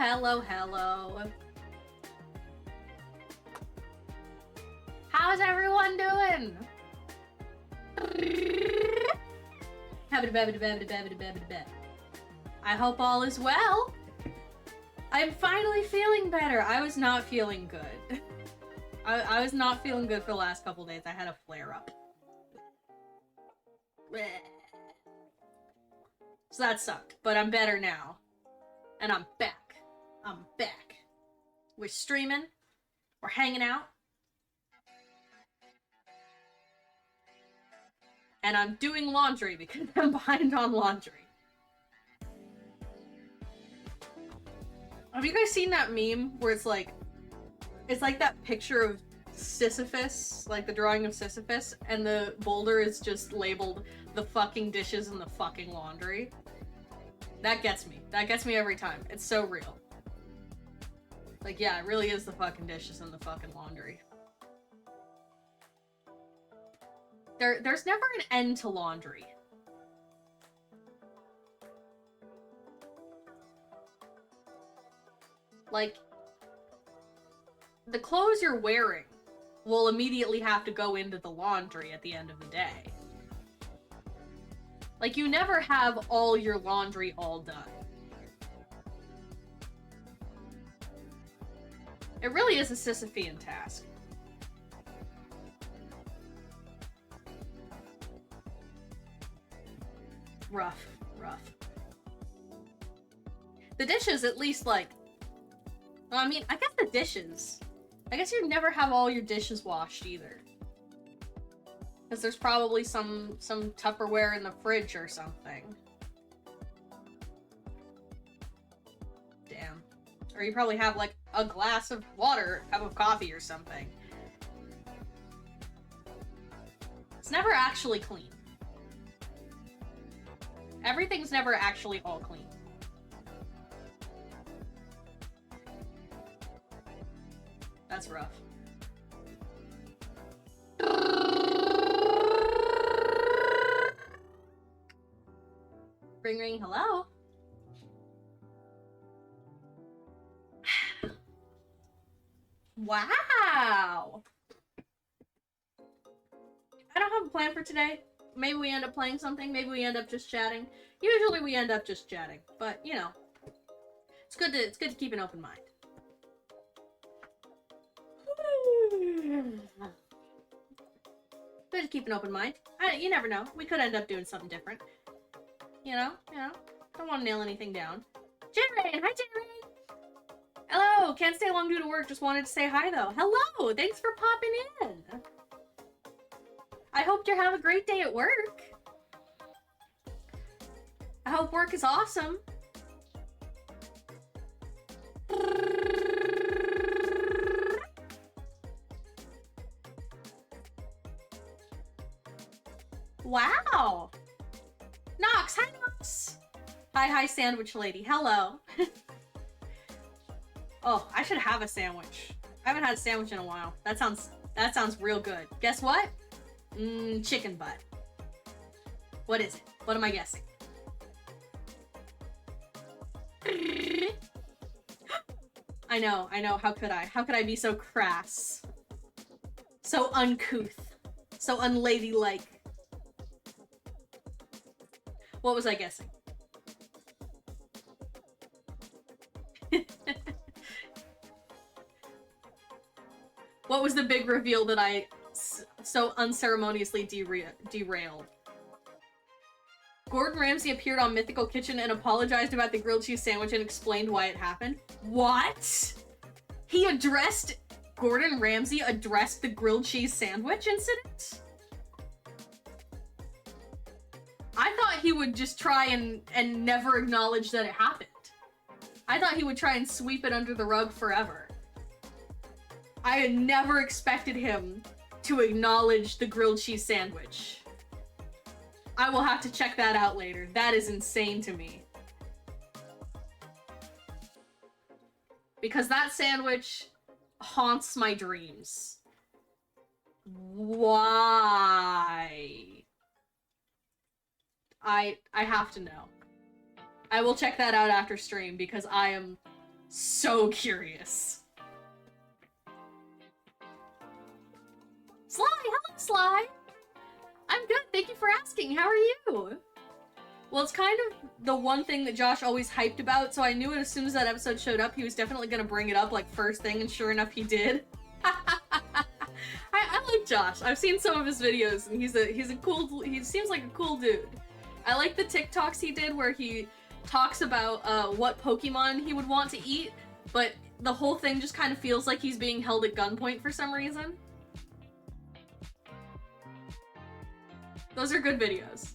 hello, hello. How's everyone doing? I hope all is well. I'm finally feeling better. I was not feeling good. I was not feeling good for the last couple days. I had a flare-up. So that sucked, but I'm better now. And I'm back. I'm back. We're streaming. We're hanging out. And I'm doing laundry because I'm behind on laundry. Have you guys seen that meme where it's like that picture of Sisyphus, like the drawing of Sisyphus, and the boulder is just labeled the fucking dishes and the fucking laundry? That gets me. That gets me every time. It's so real. Like, yeah, it really is the fucking dishes and the fucking laundry. There's never an end to laundry. Like, the clothes you're wearing will immediately have to go into the laundry at the end of the day. Like, you never have all your laundry all done. It really is a Sisyphean task. Rough. The dishes, at least, like... Well, I mean, I guess the dishes. I guess you'd never have all your dishes washed, either. Because there's probably some Tupperware in the fridge or something. Damn. Or you probably have, like, a glass of water, a cup of coffee or something. It's never actually clean. Everything's never actually all clean. That's rough. Ring ring, hello? Wow! I don't have a plan for today. Maybe we end up playing something, maybe we end up just chatting. Usually we end up just chatting, but you know. It's good to keep an open mind. Good to keep an open mind. You never know. We could end up doing something different. You know? Don't want to nail anything down. Jaren! Hi, Jaren! Hello! Can't stay long due to work. Just wanted to say hi, though. Hello! Thanks for popping in! I hope you have a great day at work. I hope work is awesome. Wow! Nox! Hi, Nox! Hi, sandwich lady. Hello. Oh, I should have a sandwich. I haven't had a sandwich in a while. That sounds real good. Guess what? Chicken butt. What is it? What am I guessing? I know. How could I? How could I be so crass? So uncouth. So unladylike. What was I guessing? What was the big reveal that I so unceremoniously derailed? Gordon Ramsay appeared on Mythical Kitchen and apologized about the grilled cheese sandwich and explained why it happened. What? Gordon Ramsay addressed the grilled cheese sandwich incident? I thought he would just try and never acknowledge that it happened. I thought he would try and sweep it under the rug forever. I had never expected him to acknowledge the grilled cheese sandwich. I will have to check that out later. That is insane to me. Because that sandwich haunts my dreams. Why? I have to know. I will check that out after stream because I am So curious. Sly, hello Sly! I'm good, thank you for asking, how are you? Well, it's kind of the one thing that Josh always hyped about, so I knew it as soon as that episode showed up, he was definitely gonna bring it up, like, first thing, and sure enough, he did. I like Josh. I've seen some of his videos, and he seems like a cool dude. I like the TikToks he did where he talks about, what Pokemon he would want to eat, but the whole thing just kind of feels like he's being held at gunpoint for some reason. Those are good videos.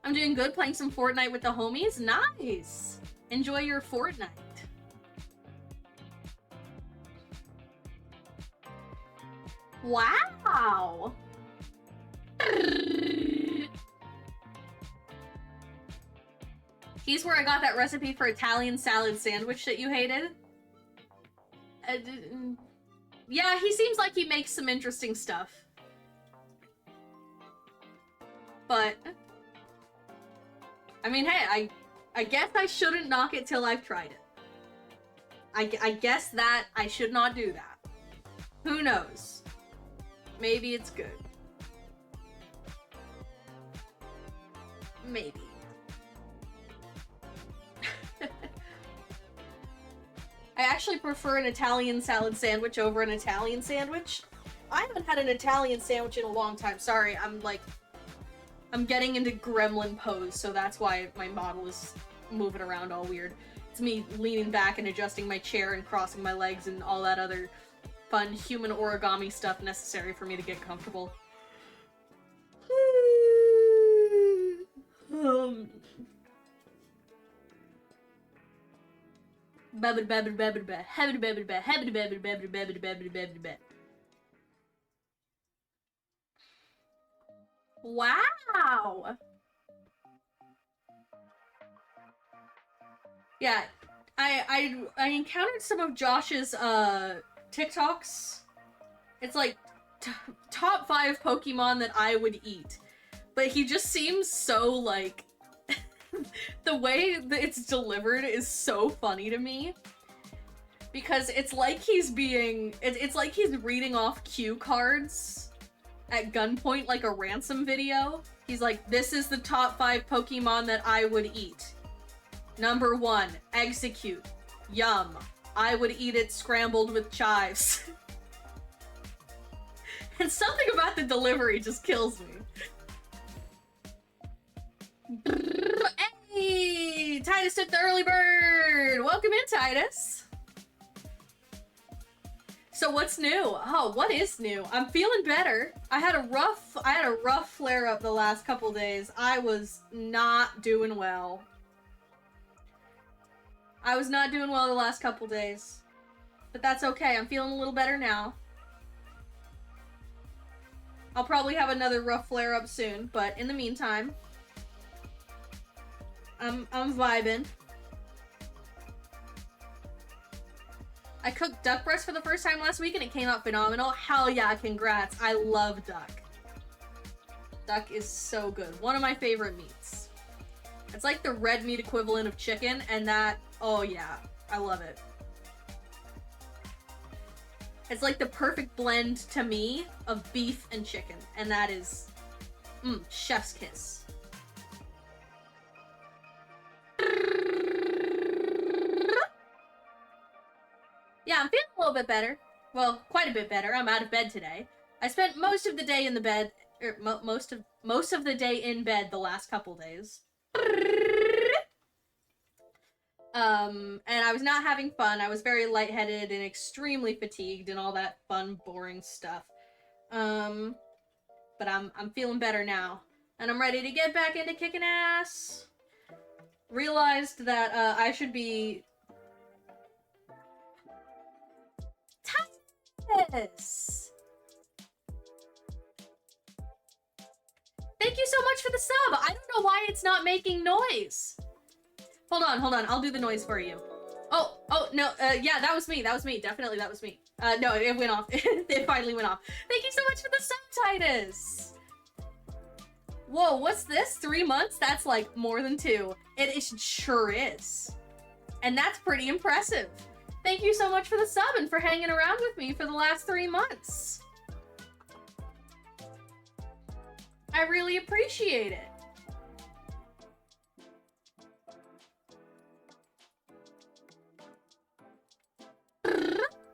I'm doing good, playing some Fortnite with the homies. Nice! Enjoy your Fortnite. Wow! He's where I got that recipe for Italian salad sandwich that you hated. Yeah, he seems like he makes some interesting stuff. But I mean, hey, I guess I shouldn't knock it till I've tried it. I guess that I should not do that. Who knows? Maybe it's good. Maybe. I actually prefer an Italian salad sandwich over an Italian sandwich. I haven't had an Italian sandwich in a long time. Sorry, I'm getting into gremlin pose, so that's why my model is moving around all weird. It's me leaning back and adjusting my chair and crossing my legs and all that other fun human origami stuff necessary for me to get comfortable. Wow! Yeah, I encountered some of Josh's TikToks. It's like top 5 Pokemon that I would eat. But he just seems so like the way that it's delivered is so funny to me. Because it's like he's being it's like he's reading off cue cards at gunpoint like a ransom video. He's like, this is the top 5 Pokemon that I would eat. Number 1, Execute. Yum. I would eat it scrambled with chives. And something about the delivery just kills me. Hey! Titus took the early bird! Welcome in, Titus! So what's new? Oh, what is new? I'm feeling better. I had a rough flare-up the last couple days. I was not doing well. I was not doing well the last couple days. But that's okay. I'm feeling a little better now. I'll probably have another rough flare-up soon, but in the meantime, I'm vibing. I cooked duck breast for the first time last week and it came out phenomenal. Hell yeah, congrats. I love duck. Duck is so good. One of my favorite meats. It's like the red meat equivalent of chicken, and that, oh yeah, I love it. It's like the perfect blend to me of beef and chicken, and that is, chef's kiss. Yeah, I'm feeling a little bit better. Well, quite a bit better. I'm out of bed today. I spent most of the day in the bed, most of the day in bed the last couple days. And I was not having fun. I was very lightheaded and extremely fatigued and all that fun, boring stuff. But I'm feeling better now. And I'm ready to get back into kicking ass. Realized that, I should be... Titus! Thank you so much for the sub! I don't know why it's not making noise. Hold on, I'll do the noise for you. Oh, no, yeah, that was me, definitely that was me. No, it went off. It finally went off. Thank you so much for the sub, Titus! Whoa, what's this? 3 months? That's like more than 2. It sure is. And that's pretty impressive. Thank you so much for the sub and for hanging around with me for the last 3 months. I really appreciate it.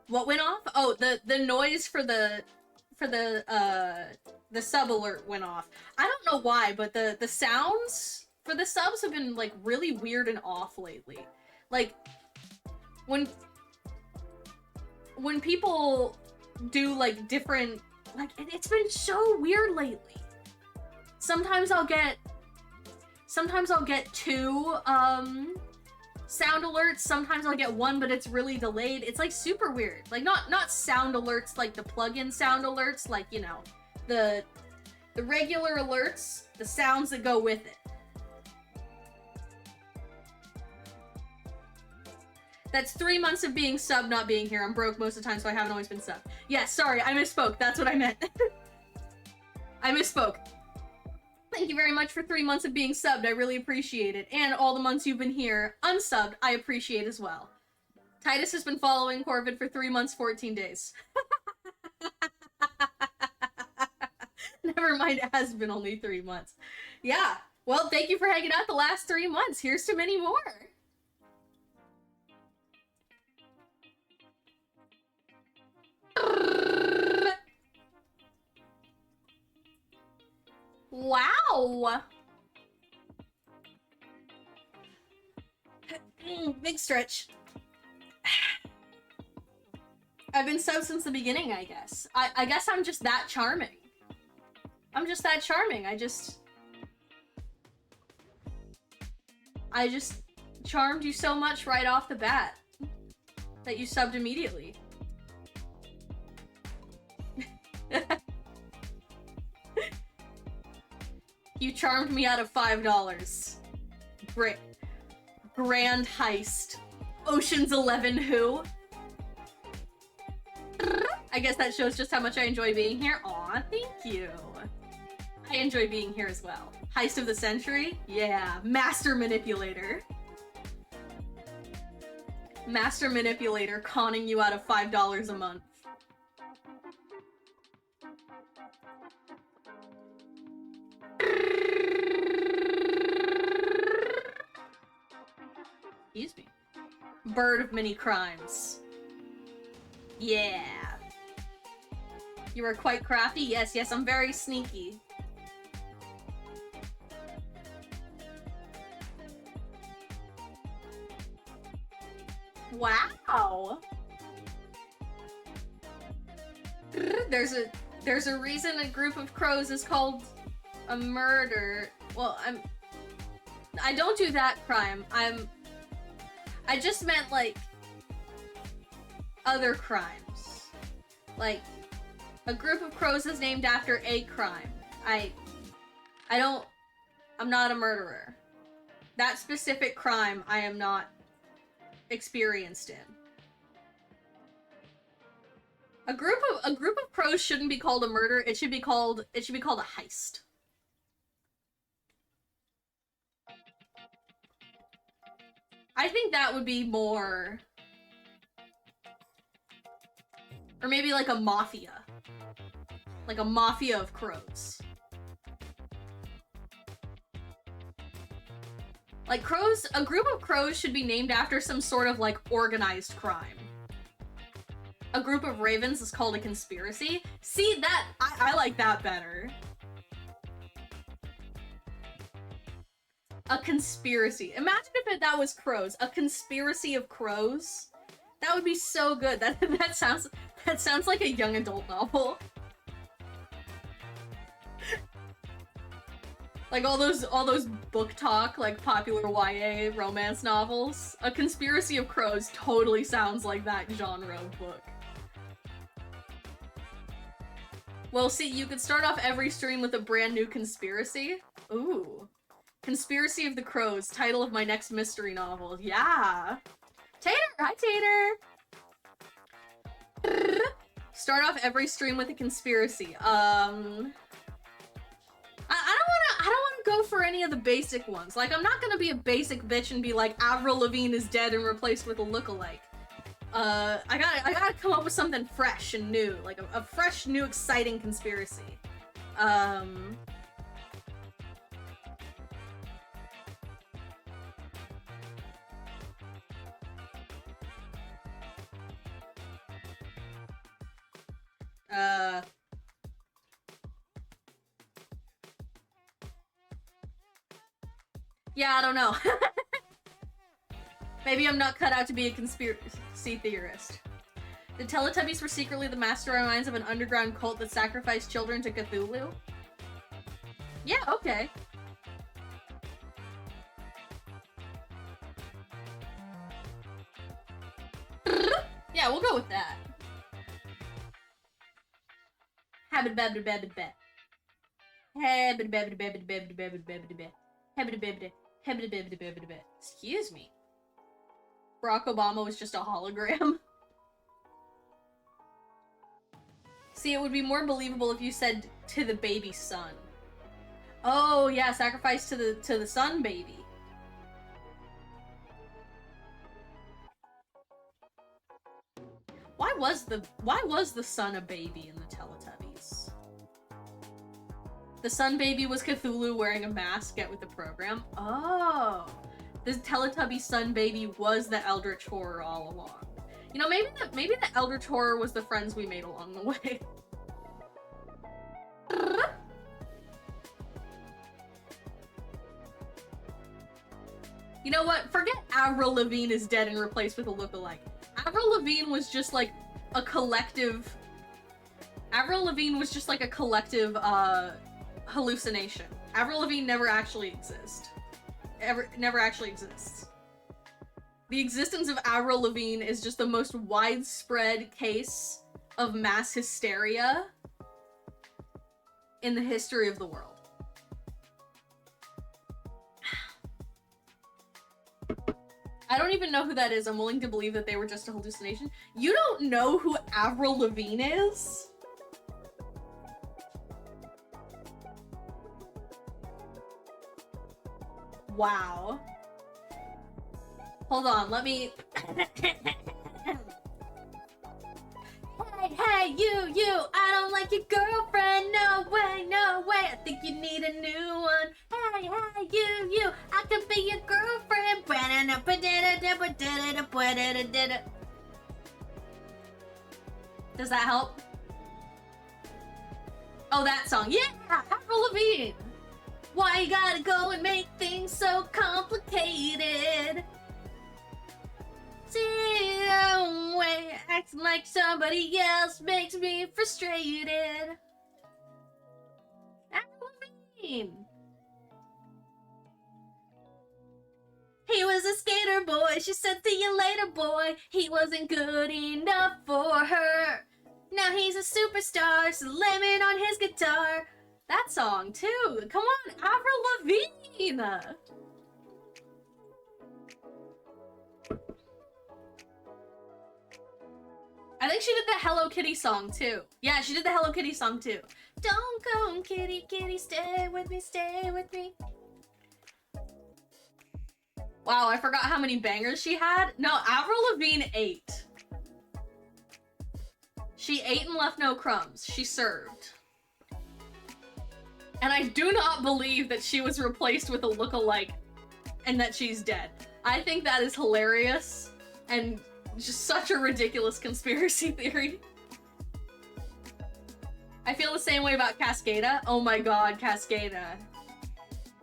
What went off? Oh, the noise for the sub alert went off. I don't know why, but the sounds for the subs have been like really weird and off lately. Like when people do like different, like it's been so weird lately. Sometimes I'll get 2 sound alerts, sometimes I'll get 1, but it's really delayed. It's like super weird. Like not sound alerts like the plug-in sound alerts, like, you know, the regular alerts, the sounds that go with it. That's 3 months of being sub, not being here. I'm broke most of the time, so I haven't always been sub. Yeah, sorry, I misspoke. That's what I meant. I misspoke. Thank you very much for 3 months of being subbed. I really appreciate it. And all the months you've been here unsubbed, I appreciate as well. Titus has been following Corvid for 3 months, 14 days. Never mind, it has been only 3 months. Yeah, well, thank you for hanging out the last 3 months. Here's to many more. Wow! Big stretch. I've been sub since the beginning, I guess. I guess I'm just that charming. I'm just that charming. I just charmed you so much right off the bat that you subbed immediately. You charmed me out of $5. Great. Grand heist. Ocean's 11 who? I guess that shows just how much I enjoy being here. Aw, thank you. I enjoy being here as well. Heist of the century? Yeah. Master manipulator. Master manipulator conning you out of $5 a month. Excuse me. Bird of many crimes. Yeah. You are quite crafty? Yes, I'm very sneaky. Wow. There's a reason a group of crows is called a murder. Well, I don't do that crime. I just meant, like, other crimes. Like, a group of crows is named after a crime. I'm not a murderer. That specific crime I am not experienced in. A group of crows shouldn't be called a murder. It should be called a heist. I think that would be more... Or maybe like a mafia. Like a mafia of crows. Like crows, a group of crows should be named after some sort of like organized crime. A group of ravens is called a conspiracy. See, that, I like that better. A conspiracy. Imagine if that was crows. A conspiracy of crows. That would be so good. That sounds like a young adult novel. Like all those book talk, like popular YA romance novels. A Conspiracy of Crows totally sounds like that genre of book. Well, see, you could start off every stream with a brand new conspiracy. Ooh. Conspiracy of the Crows, title of my next mystery novel. Yeah. Tater! Hi, Tater! Start off every stream with a conspiracy. I don't go for any of the basic ones. Like, I'm not gonna be a basic bitch and be like, Avril Lavigne is dead and replaced with a lookalike. I gotta come up with something fresh and new, like a fresh, new, exciting conspiracy. Yeah, I don't know. Maybe I'm not cut out to be a conspiracy theorist. The Teletubbies were secretly the masterminds of an underground cult that sacrificed children to Cthulhu? Yeah, okay. Yeah, we'll go with that. Excuse me. Barack Obama was just a hologram. See, it would be more believable if you said to the baby son. Oh yeah, sacrifice to the sun baby. Why was the sun a baby in the Teletubbies? The sun baby was Cthulhu wearing a mask, get with the program. Oh, the Teletubby sun baby was the Eldritch Horror all along. You know, maybe the Eldritch Horror was the friends we made along the way. You know what? Forget Avril Lavigne is dead and replaced with a lookalike. Avril Lavigne was just like a collective. Avril Lavigne was just like a collective hallucination. Avril Lavigne never actually exists. Never actually exists. The existence of Avril Lavigne is just the most widespread case of mass hysteria in the history of the world. I don't even know who that is. I'm willing to believe that they were just a hallucination. You don't know who Avril Lavigne is? Wow. Hold on, let me... Hey, you! I don't like your girlfriend! No way, no way! I think you need a new one! Hey, you! I could be your girlfriend! Does that help? Oh, that song. Yeah! Avril Lavigne! Why you gotta go and make things so complicated? See your way, acting like somebody else makes me frustrated. Avril Lavigne. He was a skater boy, she said see you later boy. He wasn't good enough for her. Now he's a superstar, slamming on his guitar. That song too, come on, Avril Lavigne. I think she did the Hello Kitty song too. Yeah, she did the Hello Kitty song too. Don't go, kitty, kitty, stay with me, stay with me. Wow, I forgot how many bangers she had. No, Avril Lavigne ate. She ate and left no crumbs. She served. And I do not believe that she was replaced with a lookalike and that she's dead. I think that is hilarious and just such a ridiculous conspiracy theory. I feel the same way about Cascada. Oh my god, Cascada.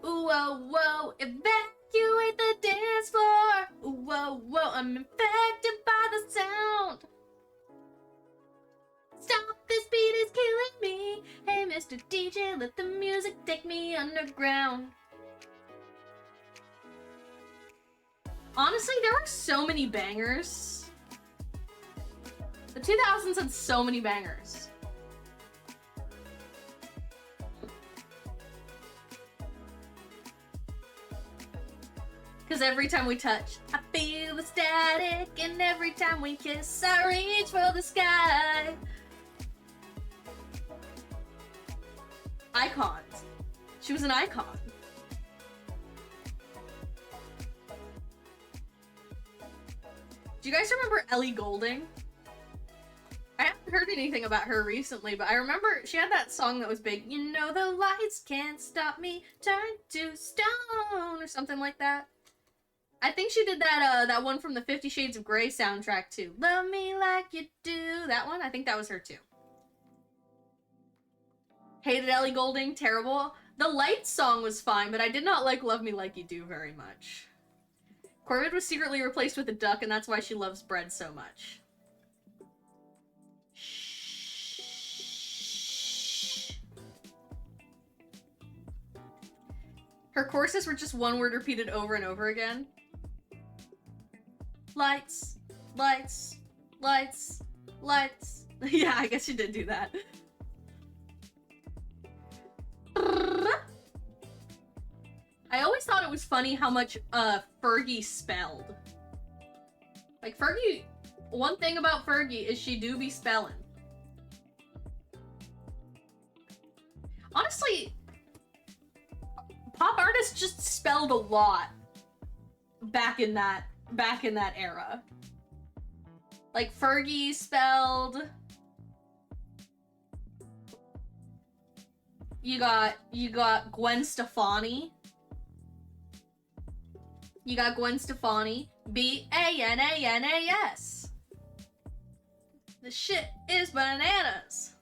Ooh, whoa, whoa, evacuate the dance floor. Ooh, whoa, whoa, I'm infected by the sound. Stop, this beat is killing me. Hey, Mr. DJ, let the music take me underground. Honestly, there were so many bangers. The 2000s had so many bangers. Cause every time we touch, I feel the static, and every time we kiss, I reach for the sky. Icons. She was an icon. Do you guys remember Ellie Goulding? I haven't heard anything about her recently, but I remember she had that song that was big. You know the lights can't stop me, turn to stone, or something like that. I think she did that one from the 50 Shades of Grey soundtrack too. Love me like you do. That one? I think that was her too. Hated Ellie Goulding, terrible. The Lights song was fine, but I did not like Love Me Like You Do very much. Corvid was secretly replaced with a duck, and that's why she loves bread so much. Her choruses were just one word repeated over and over again. Lights, lights, lights, lights. Yeah, I guess she did do that. I always thought it was funny how much Fergie spelled. Like, Fergie, one thing about Fergie is she do be spelling. Honestly, pop artists just spelled a lot back in that era. Like, Fergie spelled. You got Gwen Stefani. You got Gwen Stefani. B-A-N-A-N-A-S. The shit is bananas.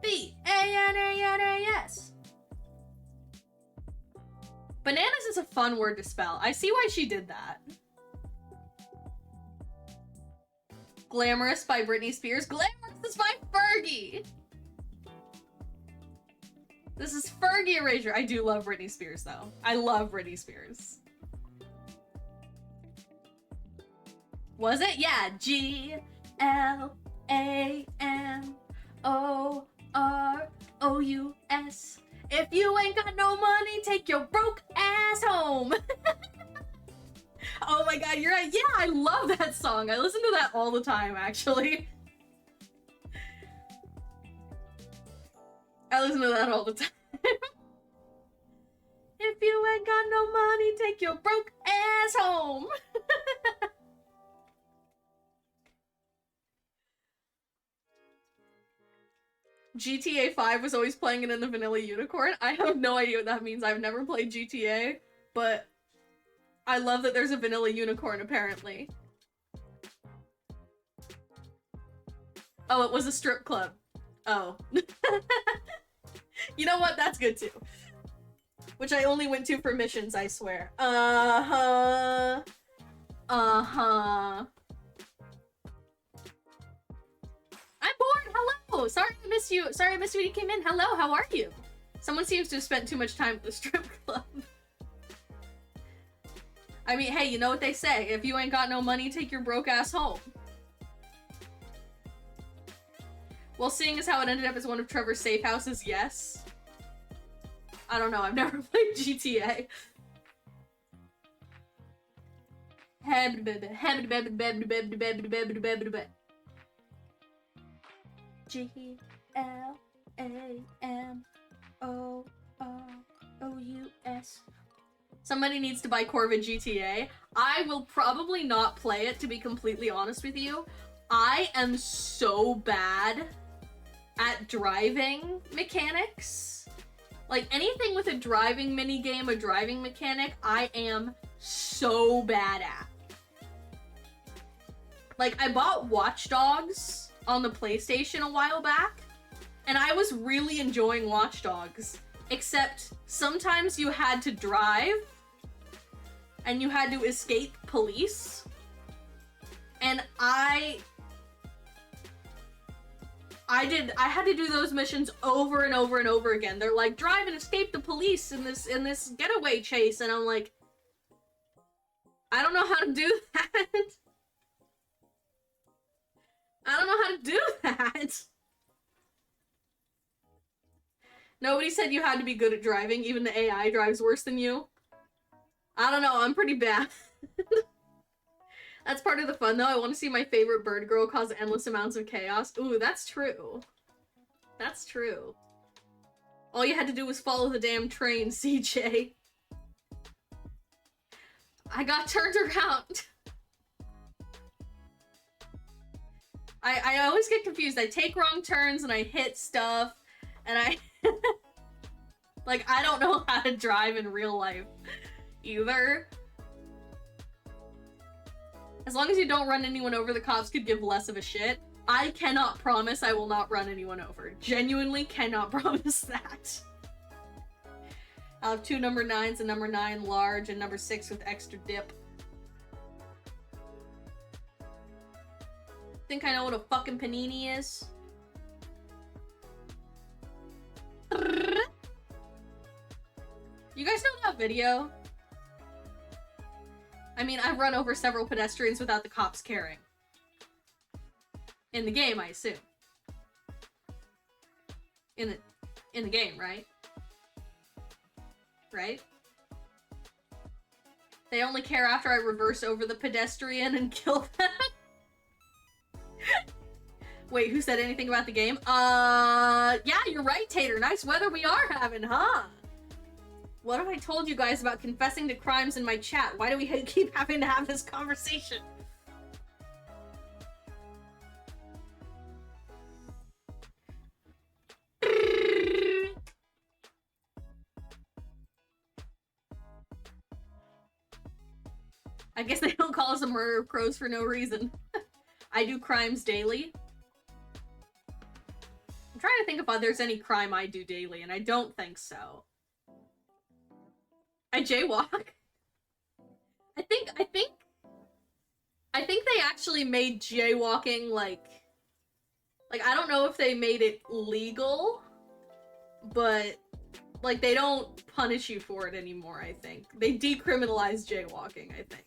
B-A-N-A-N-A-S. Bananas is a fun word to spell. I see why she did that. Glamorous by Britney Spears. Glamorous is by Fergie. This is Fergie Erasure. I do love Britney Spears, though. I love Britney Spears. Was it? Yeah. G-L-A-M-O-R-O-U-S. If you ain't got no money, take your broke ass home. Oh my god, you're right. Yeah, I love that song. I listen to that all the time, actually. I listen to that all the time. If you ain't got no money, take your broke ass home. GTA 5 was always playing it in the Vanilla Unicorn. I have no idea what that means. I've never played GTA, but I love that there's a Vanilla Unicorn, apparently. Oh, it was a strip club. Oh. You know what? That's good too. Which I only went to for missions, I swear. Uh-huh. Uh-huh. I'm bored. Hello. Sorry I missed you. Sorry I missed you when you came in. Hello. How are you? Someone seems to have spent too much time at the strip club. I mean, hey, you know what they say. If you ain't got no money, take your broke ass home. Well, seeing as how it ended up as one of Trevor's safe houses, yes. I don't know. I've never played GTA. G-L-A-M-O-R-O-U-S. Somebody needs to buy Corvid GTA. I will probably not play it, to be completely honest with you. I am so bad at driving mechanics. Like, anything with a driving minigame, a driving mechanic, I am so bad at. Like, I bought Watch Dogs on the PlayStation a while back, and I was really enjoying Watch Dogs. Except, sometimes you had to drive, and you had to escape police. And I had to do those missions over and over and over again. They're like, drive and escape the police in this getaway chase, and I'm like, I don't know how to do that. I don't know how to do that. Nobody said you had to be good at driving. Even the AI drives worse than you. I don't know, I'm pretty bad. That's part of the fun, though. I want to see my favorite bird girl cause endless amounts of chaos. Ooh, that's true. That's true. All you had to do was follow the damn train, CJ. I got turned around. I always get confused. I take wrong turns and I hit stuff, and I... like, I don't know how to drive in real life, either. As long as you don't run anyone over, the cops could give less of a shit. I cannot promise I will not run anyone over. Genuinely cannot promise that. I'll have 2 number 9s, a number 9 large, and number 6 with extra dip. Think I know what a fucking panini is? You guys know that video? I mean, I've run over several pedestrians without the cops caring. In the game, I assume. In the game, right? Right? They only care after I reverse over the pedestrian and kill them. Wait, who said anything about the game? Yeah, you're right, Tater. Nice weather we are having, huh? What have I told you guys about confessing to crimes in my chat? Why do we keep having to have this conversation? I guess they don't call us a murder of crows for no reason. I do crimes daily. I'm trying to think if there's any crime I do daily, and I don't think so. I jaywalk. I think they actually made jaywalking like I don't know if they made it legal, but like they don't punish you for it anymore, I think. They decriminalized jaywalking, I think.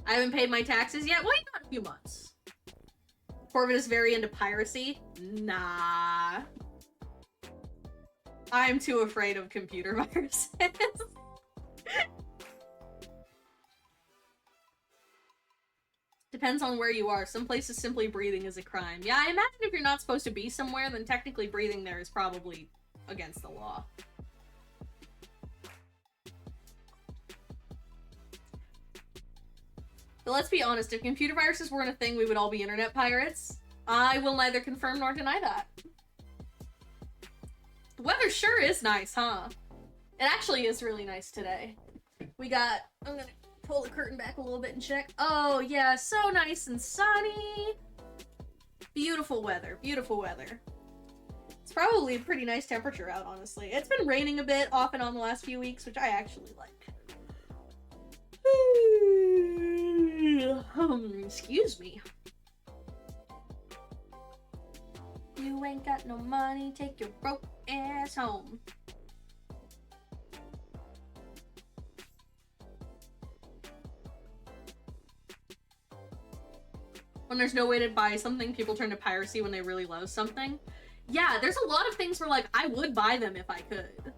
I haven't paid my taxes yet. Well, not a few months. Corbin is very into piracy. Nah. I'm too afraid of computer viruses. Depends on where you are. Some places simply breathing is a crime. Yeah, I imagine if you're not supposed to be somewhere, then technically breathing there is probably against the law. But let's be honest, if computer viruses weren't a thing, we would all be internet pirates. I will neither confirm nor deny that. The weather sure is nice, huh? It actually is really nice today. We got... I'm gonna pull the curtain back a little bit and check. Oh, yeah, so nice and sunny. Beautiful weather, beautiful weather. It's probably a pretty nice temperature out, honestly. It's been raining a bit off and on the last few weeks, which I actually like. Excuse me. You ain't got no money, take your broke ass home. When there's no way to buy something, people turn to piracy when they really love something. Yeah, there's a lot of things where, like, I would buy them if I could.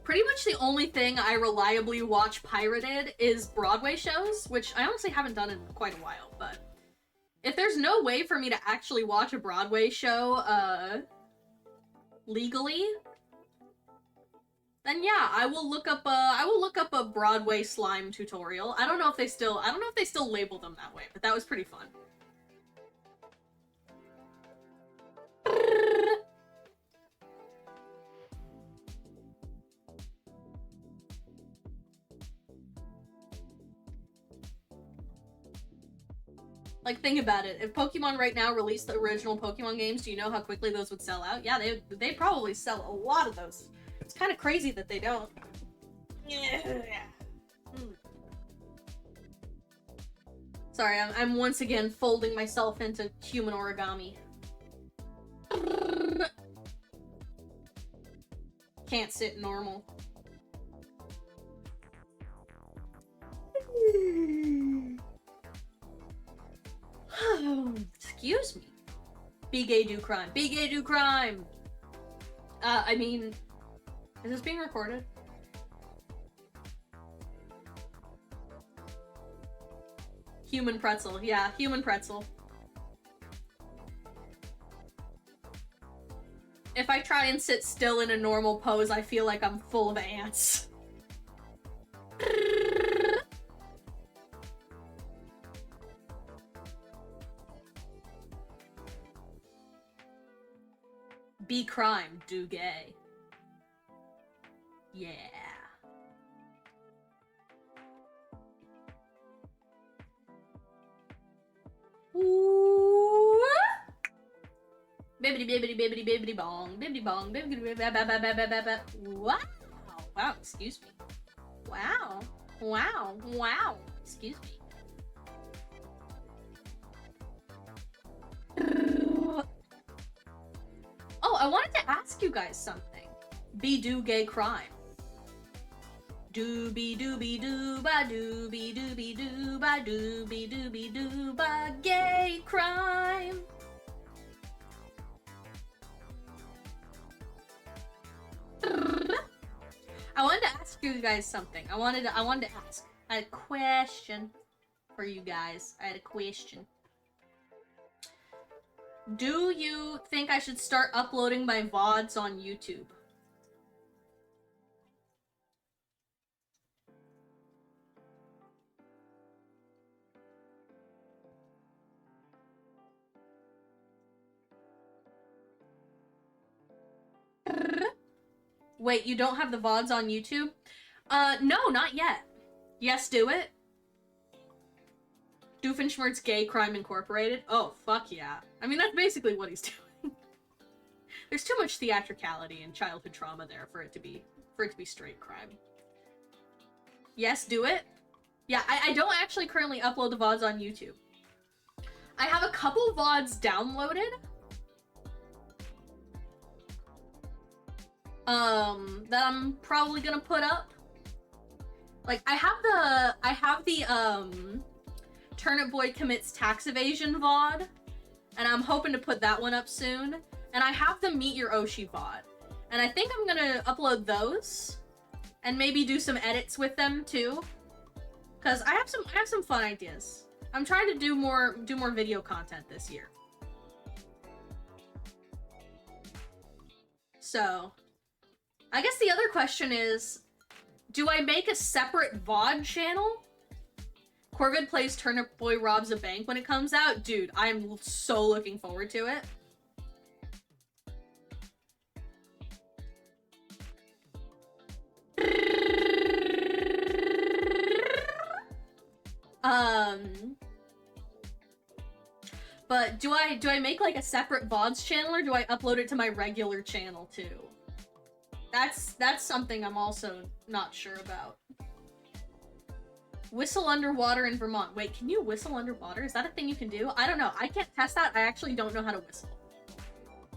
Pretty much the only thing I reliably watch pirated is Broadway shows, which I honestly haven't done in quite a while, but if there's no way for me to actually watch a Broadway show, legally, then yeah, I will look up a Broadway slime tutorial. I don't know if they still label them that way, but that was pretty fun. Like, think about it. If Pokemon right now released the original Pokemon games, do you know how quickly those would sell out? Yeah, they probably sell a lot of those. It's kind of crazy that they don't. Yeah. Sorry, I'm once again folding myself into human origami. Can't sit normal. Excuse me. Be gay, do crime. Be gay, do crime! I mean... Is this being recorded? Human pretzel. Yeah, human pretzel. If I try and sit still in a normal pose, I feel like I'm full of ants. Be crime, do gay. Yeah. Ooh. Bibbidi bibbidi bibbidi bibbidi bong. Bibbidi bong. Bibbidi bibbidi. Wow. Wow, excuse me. Wow. Wow. Wow. Excuse me. Oh, I wanted to ask you guys something. Be do gay crime. Doobie doobie dooba doobie doobie dooba doobie doobie dooba gay crime. I wanted to ask you guys something. I wanted to ask. I had a question for you guys. I had a question. Do you think I should start uploading my VODs on YouTube? Wait, you don't have the VODs on YouTube? No, not yet. Yes, do it. Doofenshmirtz Gay Crime Incorporated? Oh, fuck yeah. I mean, that's basically what he's doing. There's too much theatricality and childhood trauma there for it to be straight crime. Yes, do it. Yeah, I don't actually currently upload the VODs on YouTube. I have a couple VODs downloaded. That I'm probably gonna put up. Like, I have the Turnip Boy Commits Tax Evasion VOD, and I'm hoping to put that one up soon. And I have the Meet Your Oshi VOD, and I think I'm gonna upload those, and maybe do some edits with them too, cause I have some fun ideas. I'm trying to do more video content this year. So, I guess the other question is, do I make a separate VOD channel? Corvid plays Turnip Boy Robs a Bank when it comes out? Dude, I'm so looking forward to it. But do I make like a separate VODs channel, or do I upload it to my regular channel too? That's something I'm also not sure about. Whistle underwater in Vermont. Wait, can you whistle underwater? Is that a thing you can do? I don't know. I can't test that. I actually don't know how to whistle.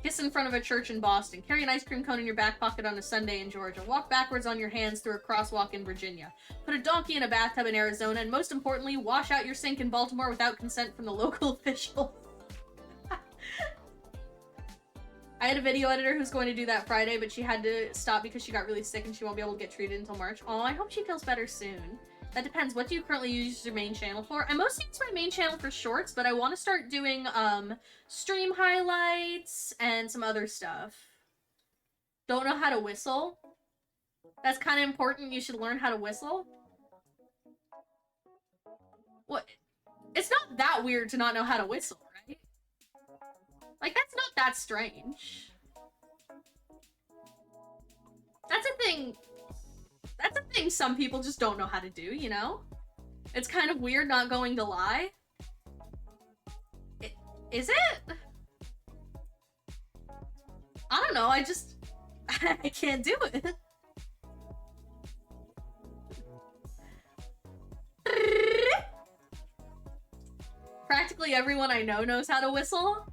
Kiss in front of a church in Boston. Carry an ice cream cone in your back pocket on a Sunday in Georgia. Walk backwards on your hands through a crosswalk in Virginia. Put a donkey in a bathtub in Arizona. And most importantly, wash out your sink in Baltimore without consent from the local official. I had a video editor who's going to do that Friday, but she had to stop because she got really sick and she won't be able to get treated until March. Oh, I hope she feels better soon. That depends. What do you currently use your main channel for? I mostly use my main channel for shorts, but I want to start doing stream highlights and some other stuff. Don't know how to whistle? That's kind of important. You should learn how to whistle. What? It's not that weird to not know how to whistle, right? Like, that's not that strange. That's a thing. That's a thing some people just don't know how to do, you know? It's kind of weird, not going to lie. Is it? I don't know, I can't do it. Practically everyone I know knows how to whistle.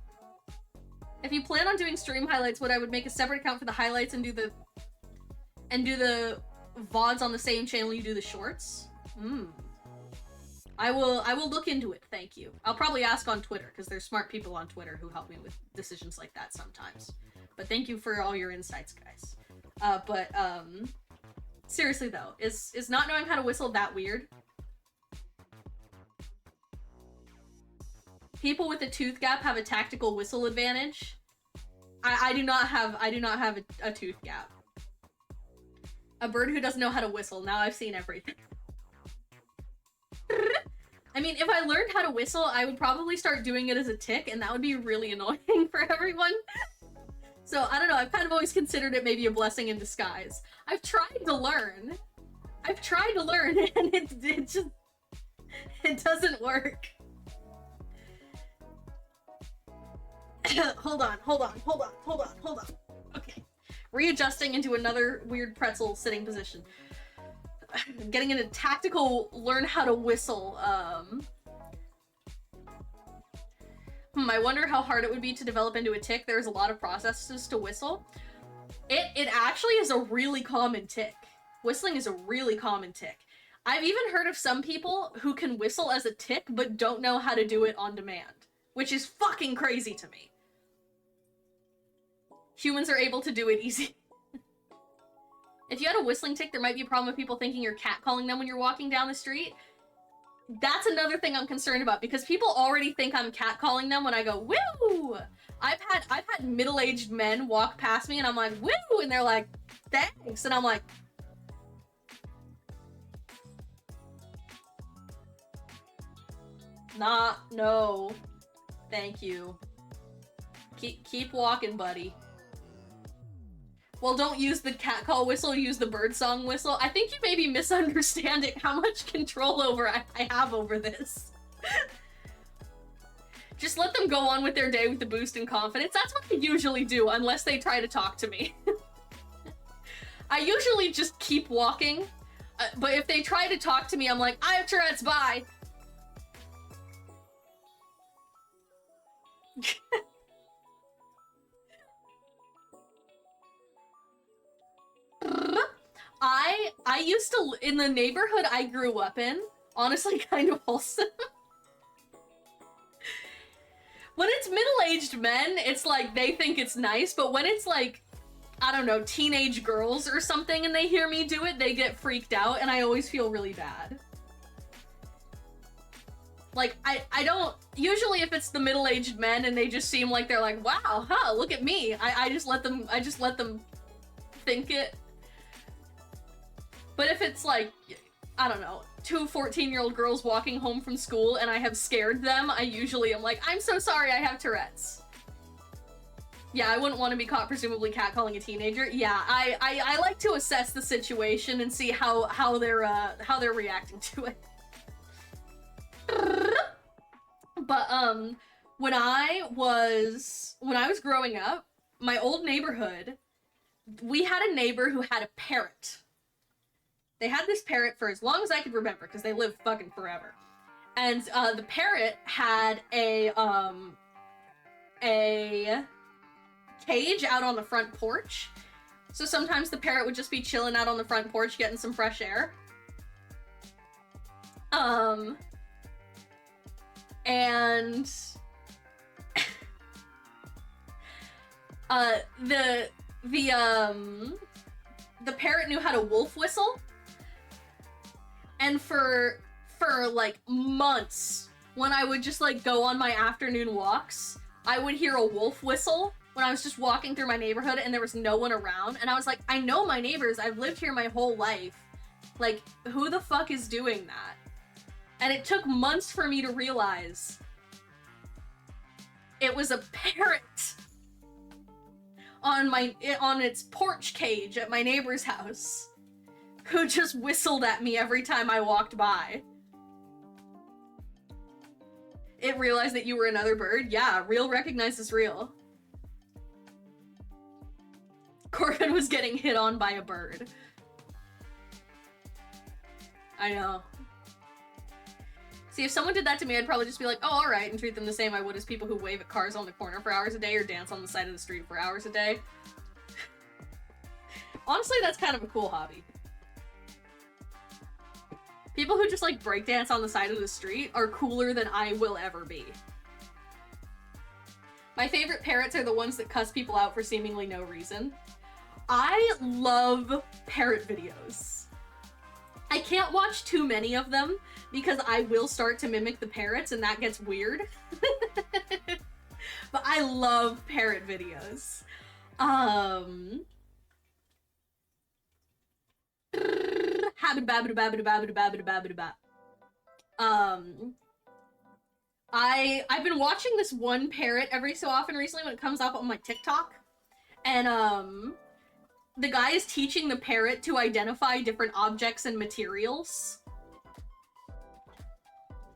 If you plan on doing stream highlights, I would make a separate account for the highlights and do the VODs on the same channel you do the shorts. I will look into it, thank you. I'll probably ask on Twitter, because there's smart people on Twitter who help me with decisions like that sometimes. But thank you for all your insights, guys. Seriously though, is not knowing how to whistle that weird? People with a tooth gap have a tactical whistle advantage. I do not have a tooth gap. A bird who doesn't know how to whistle. Now I've seen everything. I mean, if I learned how to whistle, I would probably start doing it as a tick, and that would be really annoying for everyone. So, I don't know, I've kind of always considered it maybe a blessing in disguise. I've tried to learn, and it just, it doesn't work. Hold on. Okay. Readjusting into another weird pretzel sitting position. Getting in a tactical learn how to whistle, I wonder how hard it would be to develop into a tic. There's a lot of processes to whistle. It actually is a really common tic. Whistling is a really common tic. I've even heard of some people who can whistle as a tic but don't know how to do it on demand, which is fucking crazy to me. Humans are able to do it easy. If you had a whistling tic, there might be a problem with people thinking you're catcalling them when you're walking down the street. That's another thing I'm concerned about, because people already think I'm catcalling them when I go, woo! I've had middle-aged men walk past me and I'm like, woo! And they're like, thanks! And I'm like, nah, no. Thank you. Keep walking, buddy. Well, don't use the catcall whistle, use the birdsong whistle. I think you may be misunderstanding how much control I have over this. Just let them go on with their day with the boost in confidence. That's what I usually do, unless they try to talk to me. I usually just keep walking, but if they try to talk to me, I'm like, I have Tourette's, bye! I used to, in the neighborhood I grew up in, honestly kind of wholesome. When it's middle-aged men, it's like, they think it's nice, but when it's like, I don't know, teenage girls or something and they hear me do it, they get freaked out, and I always feel really bad. Like, I don't, usually if it's the middle-aged men and they just seem like they're like, wow, huh, look at me, I just let them think it. But if it's like, I don't know, two 14-year-old girls walking home from school and I have scared them, I usually am like, I'm so sorry, I have Tourette's. Yeah, I wouldn't want to be caught presumably catcalling a teenager. Yeah, I like to assess the situation and see how they're reacting to it. But when I was growing up, my old neighborhood, we had a neighbor who had a parrot. They had this parrot for as long as I could remember, because they lived fucking forever. And the parrot had a cage out on the front porch. So sometimes the parrot would just be chilling out on the front porch getting some fresh air. And the parrot knew how to wolf whistle. And for like months, when I would just like go on my afternoon walks, I would hear a wolf whistle when I was just walking through my neighborhood and there was no one around. And I was like, I know my neighbors, I've lived here my whole life. Like, who the fuck is doing that? And it took months for me to realize it was a parrot on its porch cage at my neighbor's house, who just whistled at me every time I walked by. It realized that you were another bird? Yeah, real recognizes real. Corbin was getting hit on by a bird. I know. See, if someone did that to me, I'd probably just be like, oh, alright, and treat them the same I would as people who wave at cars on the corner for hours a day or dance on the side of the street for hours a day. Honestly, that's kind of a cool hobby. People who just, like, breakdance on the side of the street are cooler than I will ever be. My favorite parrots are the ones that cuss people out for seemingly no reason. I love parrot videos. I can't watch too many of them because I will start to mimic the parrots and that gets weird. But I love parrot videos. I've been watching this one parrot every so often recently when it comes up on my TikTok, And the guy is teaching the parrot to identify different objects and materials.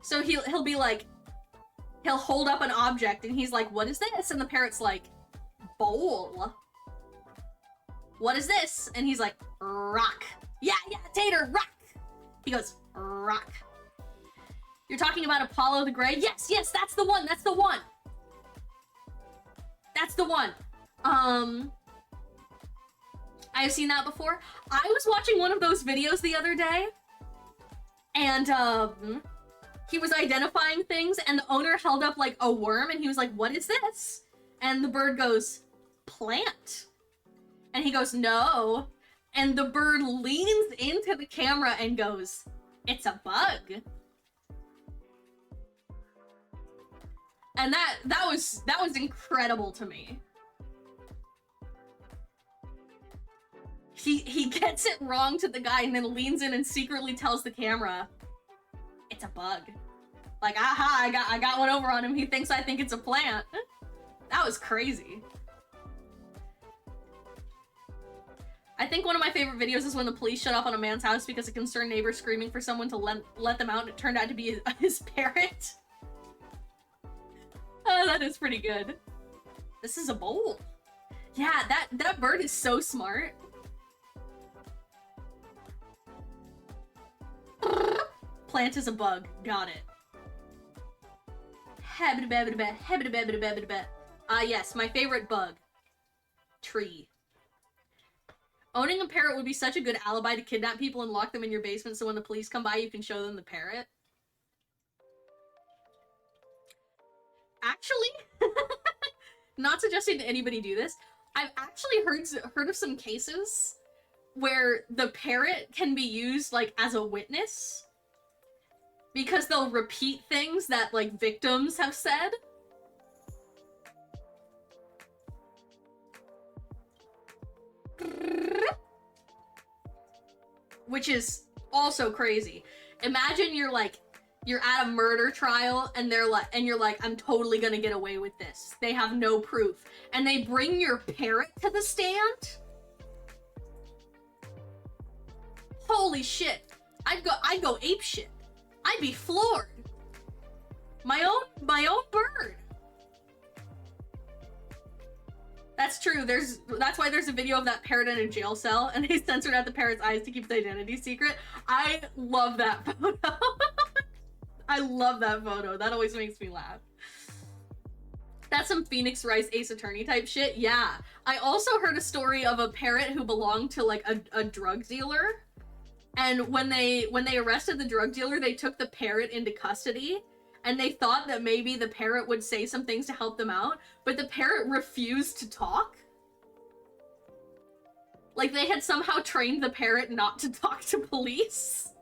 So he'll be like, he'll hold up an object and he's like, what is this? And the parrot's like, bowl. What is this? And he's like, rock. Yeah, Tater, rock. He goes, rock. You're talking about Apollo the Grey? Yes, that's the one. That's the one. That's the one. I've seen that before. I was watching one of those videos the other day, and he was identifying things, and the owner held up like a worm, and he was like, what is this? And the bird goes, plant. And he goes, no. And the bird leans into the camera and goes, it's a bug. And that was incredible to me. He gets it wrong to the guy and then leans in and secretly tells the camera, it's a bug. Like, aha, I got one over on him. He thinks I think it's a plant. That was crazy. I think one of my favorite videos is when the police shut up on a man's house because a concerned neighbor screaming for someone to let them out, and it turned out to be his parrot. Oh, that is pretty good. This is a bowl. Yeah, that bird is so smart. Plant is a bug. Got it. Yes, my favorite bug. Tree. Owning a parrot would be such a good alibi to kidnap people and lock them in your basement so when the police come by you can show them the parrot. Actually, not suggesting that anybody do this, I've actually heard of some cases where the parrot can be used like as a witness because they'll repeat things that like victims have said. Which is also crazy. Imagine you're at a murder trial and you're like, I'm totally gonna get away with this. They have no proof. And they bring your parrot to the stand? Holy shit. I'd go apeshit. I'd be floored. My own bird. That's true. That's why there's a video of that parrot in a jail cell and they censored out the parrot's eyes to keep its identity secret. I love that photo. I love that photo. That always makes me laugh. That's some Phoenix Rice Ace Attorney type shit. Yeah. I also heard a story of a parrot who belonged to like a drug dealer. And when they arrested the drug dealer, they took the parrot into custody. And they thought that maybe the parrot would say some things to help them out, but the parrot refused to talk. Like they had somehow trained the parrot not to talk to police.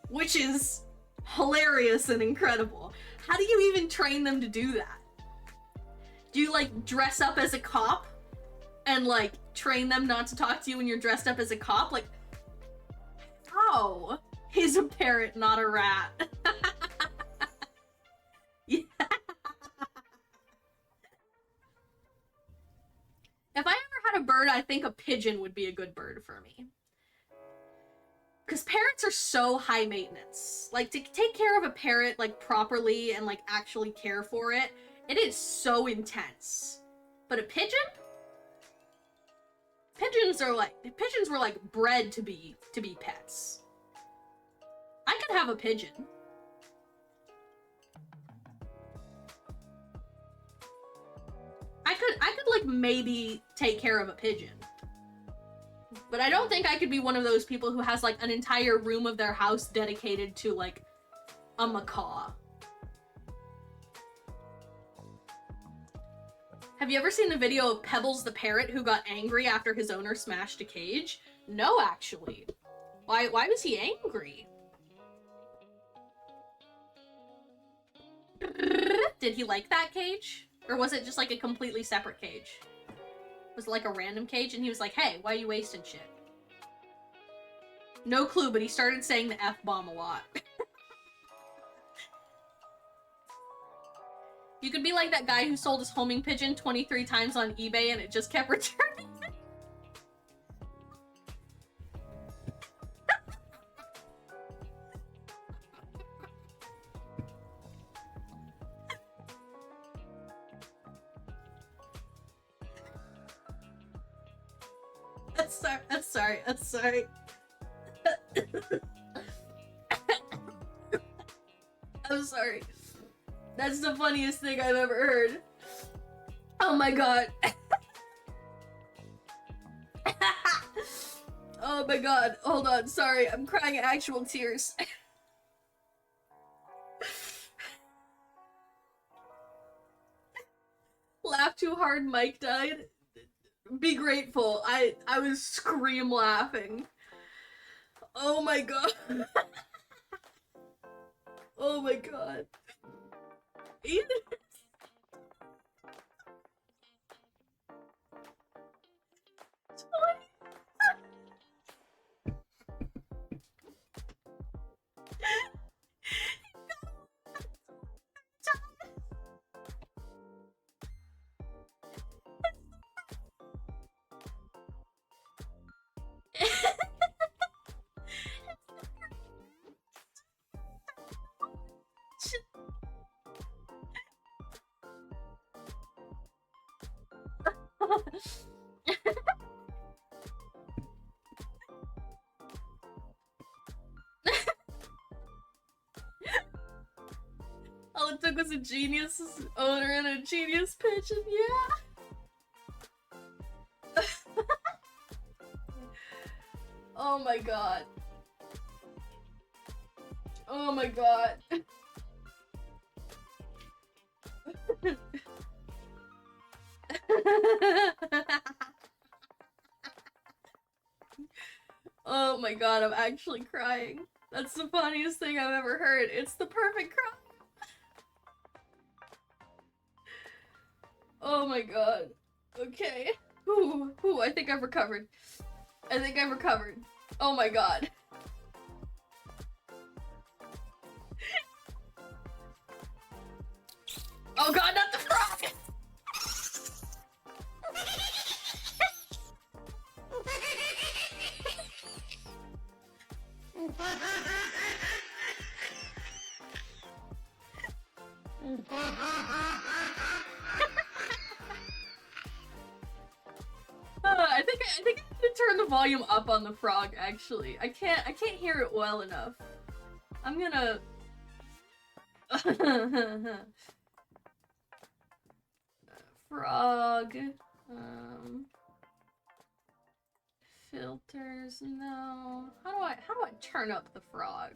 Which is hilarious and incredible. How do you even train them to do that? Do you like dress up as a cop and like train them not to talk to you when you're dressed up as a cop? Like, how is a parrot not a rat? Yeah. If I ever had a bird, I think a pigeon would be a good bird for me. Because parrots are so high maintenance. Like, to take care of a parrot, like, properly and, like, actually care for it, it is so intense. But a pigeon? Pigeons were, like, bred to be pets. I could have a pigeon. I could, like, maybe take care of a pigeon. But I don't think I could be one of those people who has, like, an entire room of their house dedicated to, like, a macaw. Have you ever seen the video of Pebbles the parrot who got angry after his owner smashed a cage? No, actually. Why was he angry? Did he like that cage? Or was it just, like, a completely separate cage? Was it like a random cage? And he was like, hey, why are you wasting shit? No clue, but he started saying the F-bomb a lot. You could be like that guy who sold his homing pigeon 23 times on eBay and it just kept returning. I'm sorry. I'm sorry. That's the funniest thing I've ever heard. Oh my god. Oh my god. Hold on, sorry. I'm crying actual tears. Laugh too hard, Mike died. Be grateful. I was scream laughing. Oh my god. Oh my god. Ethan. All it took was a genius owner and a genius pitch, and yeah. Oh my god. Oh my god. Oh my god, I'm actually crying. That's the funniest thing I've ever heard. It's the perfect cry. Oh my god. Okay. Ooh, I think I've recovered. Oh my god. Oh god, not the frog! I think I need to turn the volume up on the frog, actually. I can't hear it well enough. I'm gonna... Frog... Filters, no. How do I turn up the frog?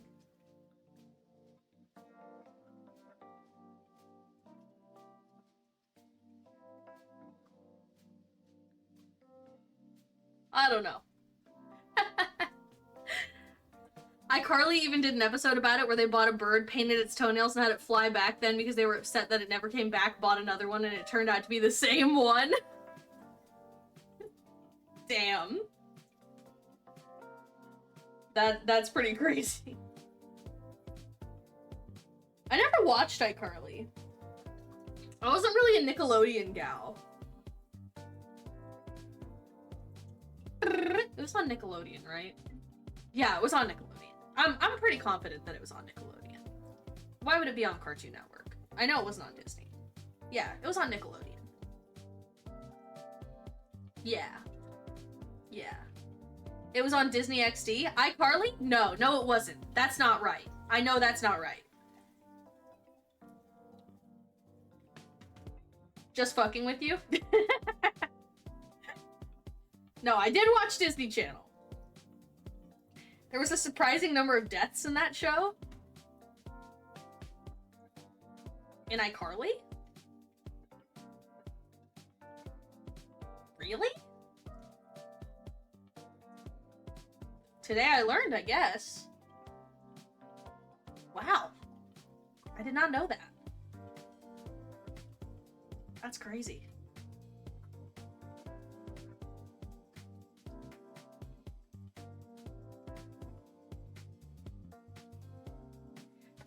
I don't know. iCarly even did an episode about it where they bought a bird, painted its toenails, and had it fly back then because they were upset that it never came back, bought another one, and it turned out to be the same one. Damn. That's pretty crazy. I never watched iCarly. I wasn't really a Nickelodeon gal. It was on Nickelodeon, right? Yeah, it was on Nickelodeon. I'm pretty confident that it was on Nickelodeon. Why would it be on Cartoon Network? I know it wasn't on Disney. Yeah, it was on Nickelodeon. Yeah. Yeah. It was on Disney XD? iCarly? No, it wasn't. That's not right. I know that's not right. Just fucking with you? No, I did watch Disney Channel. There was a surprising number of deaths in that show. In iCarly? Really? Today I learned, I guess. Wow. I did not know that. That's crazy.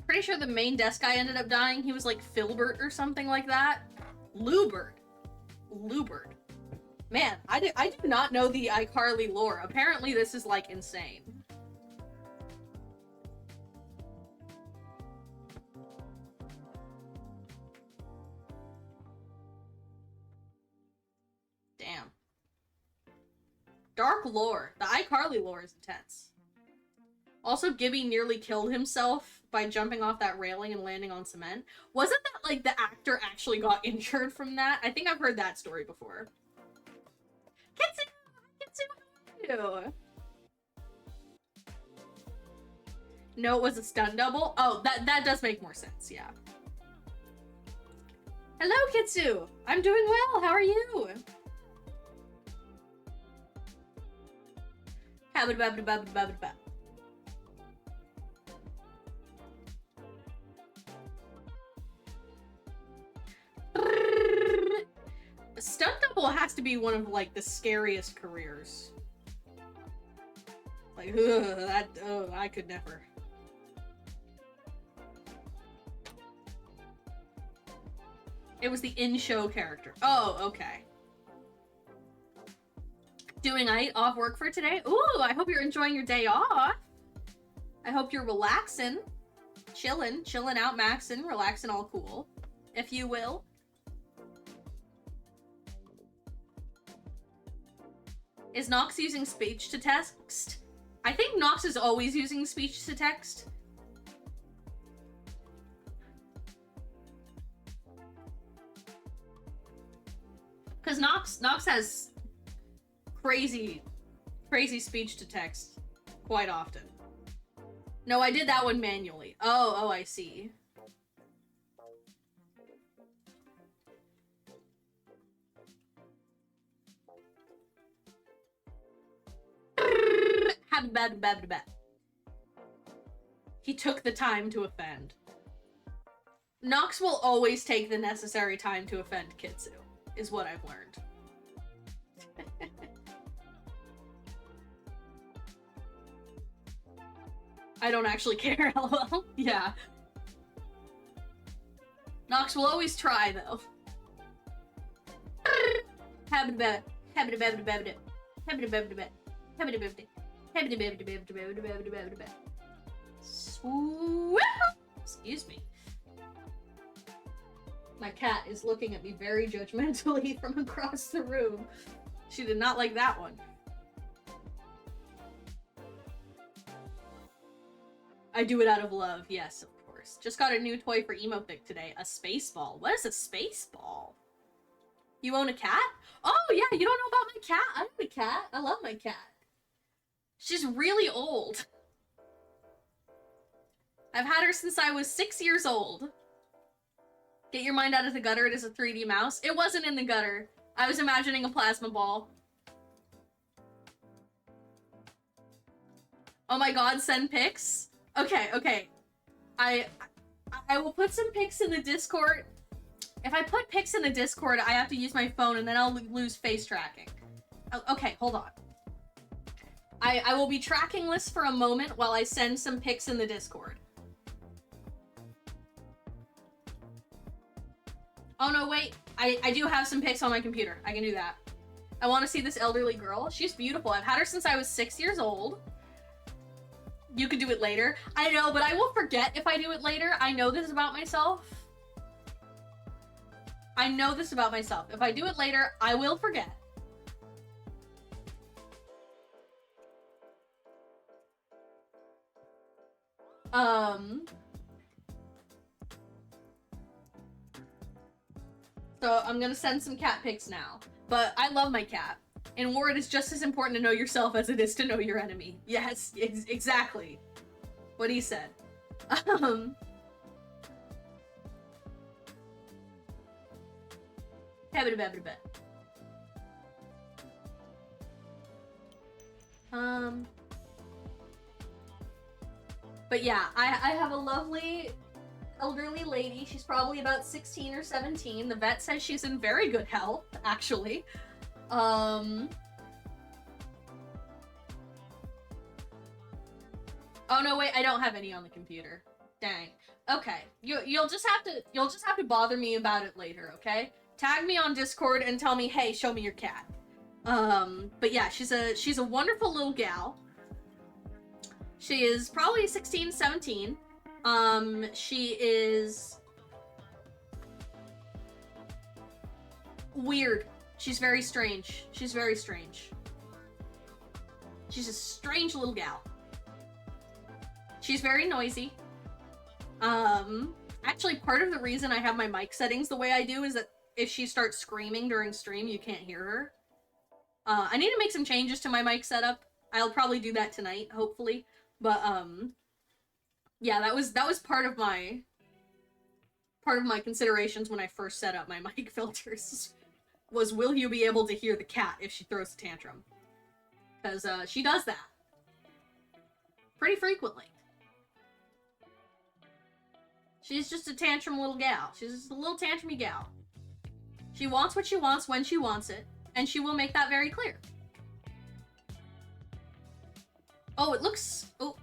Pretty pretty sure the main desk guy ended up dying. He was like Filbert or something like that. Lubert. Man, I do not know the iCarly lore. Apparently this is like insane. Damn. Dark lore. The iCarly lore is intense. Also, Gibby nearly killed himself by jumping off that railing and landing on cement. Wasn't that, like, the actor actually got injured from that? I think I've heard that story before. Kitsu, how are you? No, it was a stunt double? Oh, that does make more sense, yeah. Hello, Kitsu! I'm doing well, how are you? Habba-dabba-dabba-dabba-dabba. Stunt double has to be one of, like, the scariest careers. Like, I could never. It was the in-show character. Oh, okay. Doing off work for today? Ooh, I hope you're enjoying your day off. I hope you're relaxing. Chilling out, maxing, relaxing, all cool. If you will. Is Nox using speech to text? I think Nox is always using speech to text. Because Nox has crazy speech to text quite often. No, I did that one manually. Oh, I see. He took the time to offend. Nox will always take the necessary time to offend Kitsu, is what I've learned. I don't actually care, lol. Yeah. Nox will always try, though. Excuse me. My cat is looking at me very judgmentally from across the room. She did not like that one. I do it out of love, yes, of course. Just got a new toy for Emopic today, a space ball. What is a space ball? You own a cat? Oh yeah, you don't know about my cat? I own a cat. I love my cat. She's really old. I've had her since I was 6 years old. Get your mind out of the gutter, it is a 3D mouse. It wasn't in the gutter. I was imagining a plasma ball. Oh my god, send pics? Okay. I will put some pics in the Discord. If I put pics in the Discord, I have to use my phone and then I'll lose face tracking. Okay, hold on. I will be tracking this for a moment while I send some pics in the Discord. Oh no, wait. I do have some pics on my computer. I can do that. I want to see this elderly girl. She's beautiful. I've had her since I was 6 years old. You could do it later. I know, but I will forget if I do it later. I know this about myself. I know this about myself. If I do it later, I will forget. So I'm gonna send some cat pics now. But I love my cat. In war, it is just as important to know yourself as it is to know your enemy. Yes, exactly. What he said. But yeah, I have a lovely elderly lady. She's probably about 16 or 17. The vet says she's in very good health, actually. Oh no, wait, I don't have any on the computer. Dang. Okay, you'll just have to bother me about it later, okay? Tag me on Discord and tell me, hey, show me your cat. But yeah, she's a wonderful little gal. She is probably 16, 17. She is weird. She's very strange. She's very strange. She's a strange little gal. She's very noisy. Actually, part of the reason I have my mic settings the way I do is that if she starts screaming during stream, you can't hear her. I need to make some changes to my mic setup. I'll probably do that tonight, hopefully. But, yeah, that was part of my considerations when I first set up my mic filters. Was, will you be able to hear the cat if she throws a tantrum? Because, she does that. Pretty frequently. She's just a tantrum little gal. She's just a little tantrumy gal. She wants what she wants when she wants it, and she will make that very clear. Oh, it looks... Oh.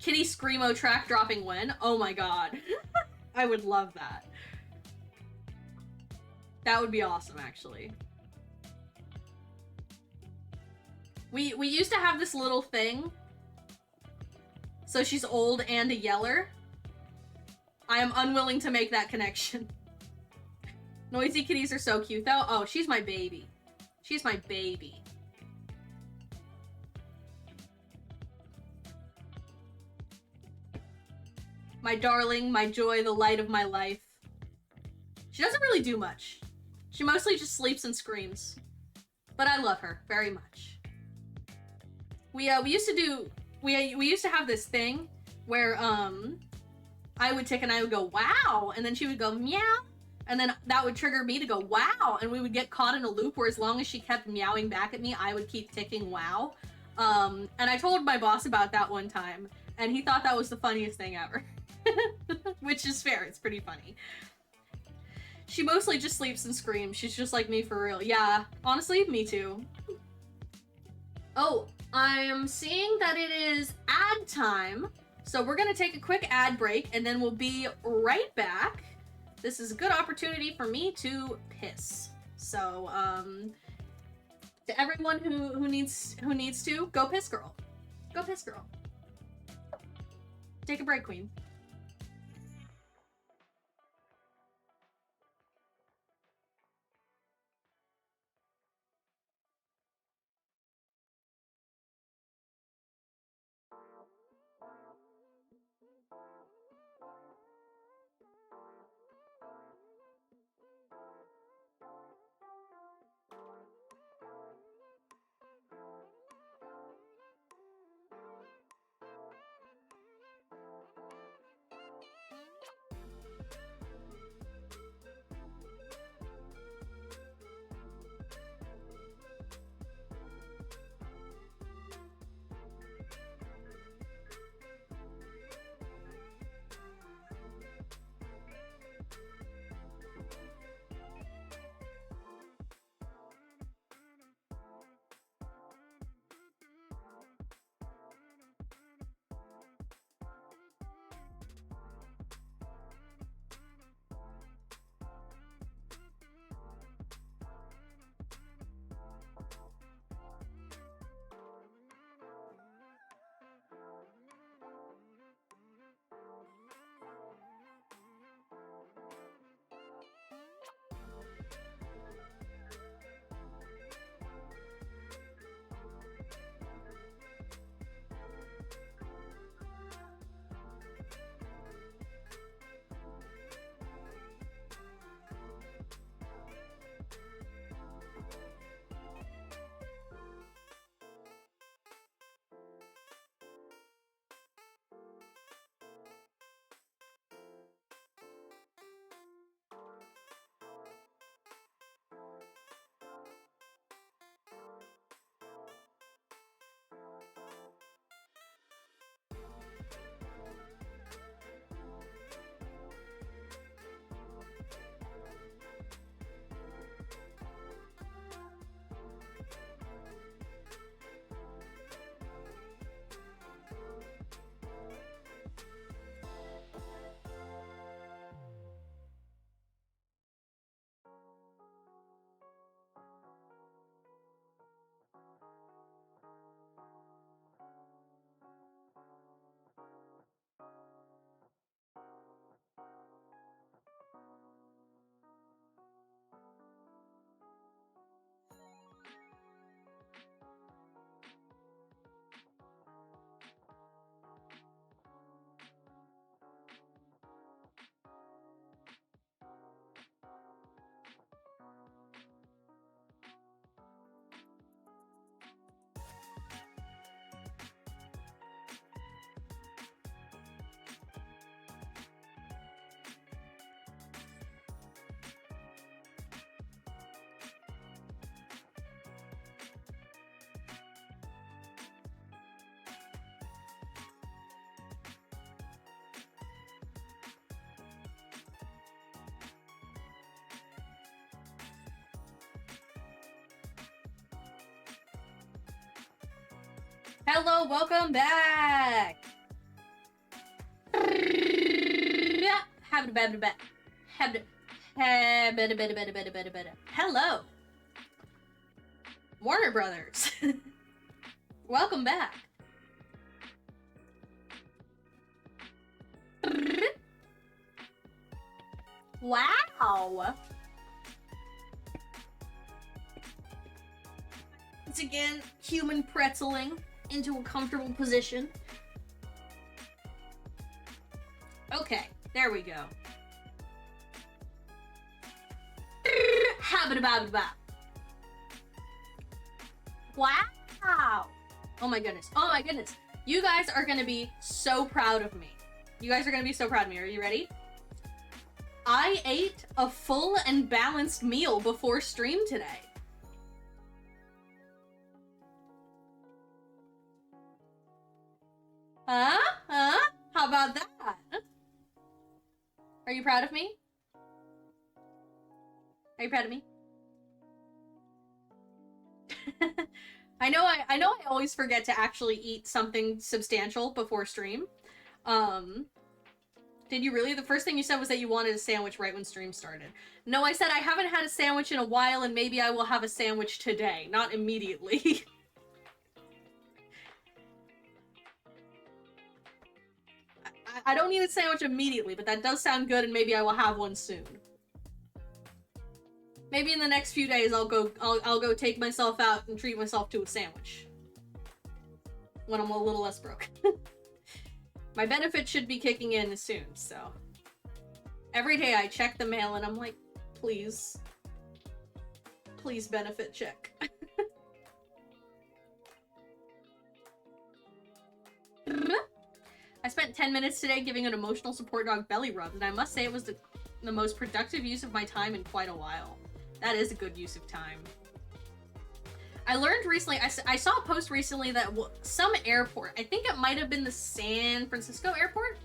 Kitty Screamo track dropping when? Oh my god. I would love that. That would be awesome, actually. We used to have this little thing. So she's old and a yeller. I am unwilling to make that connection. Noisy kitties are so cute, though. Oh, she's my baby. She's my baby. My darling, my joy, the light of my life. She doesn't really do much. She mostly just sleeps and screams. But I love her very much. We used to have this thing where I would tick and I would go wow, and then she would go meow, and then that would trigger me to go wow, and we would get caught in a loop where as long as she kept meowing back at me, I would keep ticking wow. And I told my boss about that one time, and he thought that was the funniest thing ever. Which is fair, it's pretty funny. She mostly just sleeps and screams. She's just like me for real. Yeah, honestly, me too. Oh, I am seeing that it is ad time. So we're gonna take a quick ad break and then we'll be right back. This is a good opportunity for me to piss. So, to everyone who needs to, go piss, girl. Go piss, girl. Take a break, queen. Hello, welcome back! Hello! Warner Brothers! Welcome back! Wow! Once again, human pretzeling into a comfortable position. Okay, there we go. Wow! Oh my goodness. Oh my goodness. You guys are gonna be so proud of me. You guys are gonna be so proud of me. Are you ready? I ate a full and balanced meal before stream today. Huh? Huh? How about that? Are you proud of me? Are you proud of me? I know I always forget to actually eat something substantial before stream. Did you really? The first thing you said was that you wanted a sandwich right when stream started. No, I said I haven't had a sandwich in a while and maybe I will have a sandwich today, not immediately. I don't need a sandwich immediately, but that does sound good and maybe I will have one soon. Maybe in the next few days I'll go take myself out and treat myself to a sandwich. When I'm a little less broke. My benefit should be kicking in soon, so. Every day I check the mail and I'm like, please. Please benefit check. I spent 10 minutes today giving an emotional support dog belly rub, and I must say it was the most productive use of my time in quite a while. That is a good use of time. I learned recently, I saw a post recently that some airport, I think it might have been the San Francisco airport,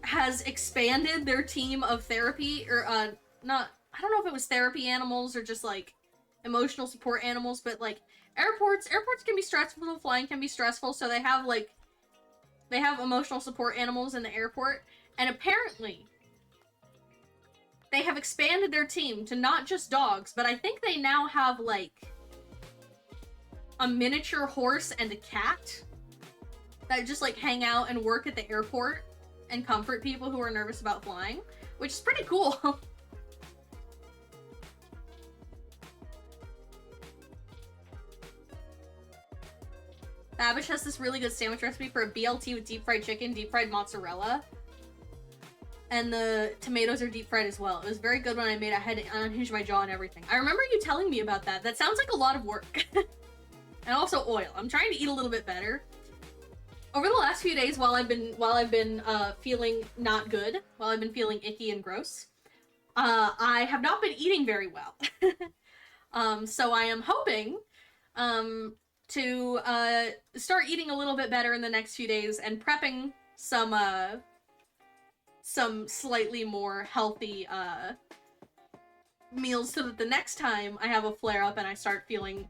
has expanded their team of therapy, or, I don't know if it was therapy animals or just, like, emotional support animals, but, like, airports can be stressful, flying can be stressful, so they have, like, they have emotional support animals in the airport, and apparently they have expanded their team to not just dogs, but I think they now have, like, a miniature horse and a cat that just, like, hang out and work at the airport and comfort people who are nervous about flying, which is pretty cool. Babish has this really good sandwich recipe for a BLT with deep fried chicken, deep fried mozzarella. And the tomatoes are deep fried as well. It was very good when I made it. I had to unhinge my jaw and everything. I remember you telling me about that. That sounds like a lot of work. And also oil. I'm trying to eat a little bit better. Over the last few days, while I've been feeling not good, while I've been feeling icky and gross, I have not been eating very well. So I am hoping to start eating a little bit better in the next few days and prepping some slightly more healthy meals so that the next time I have a flare up and I start feeling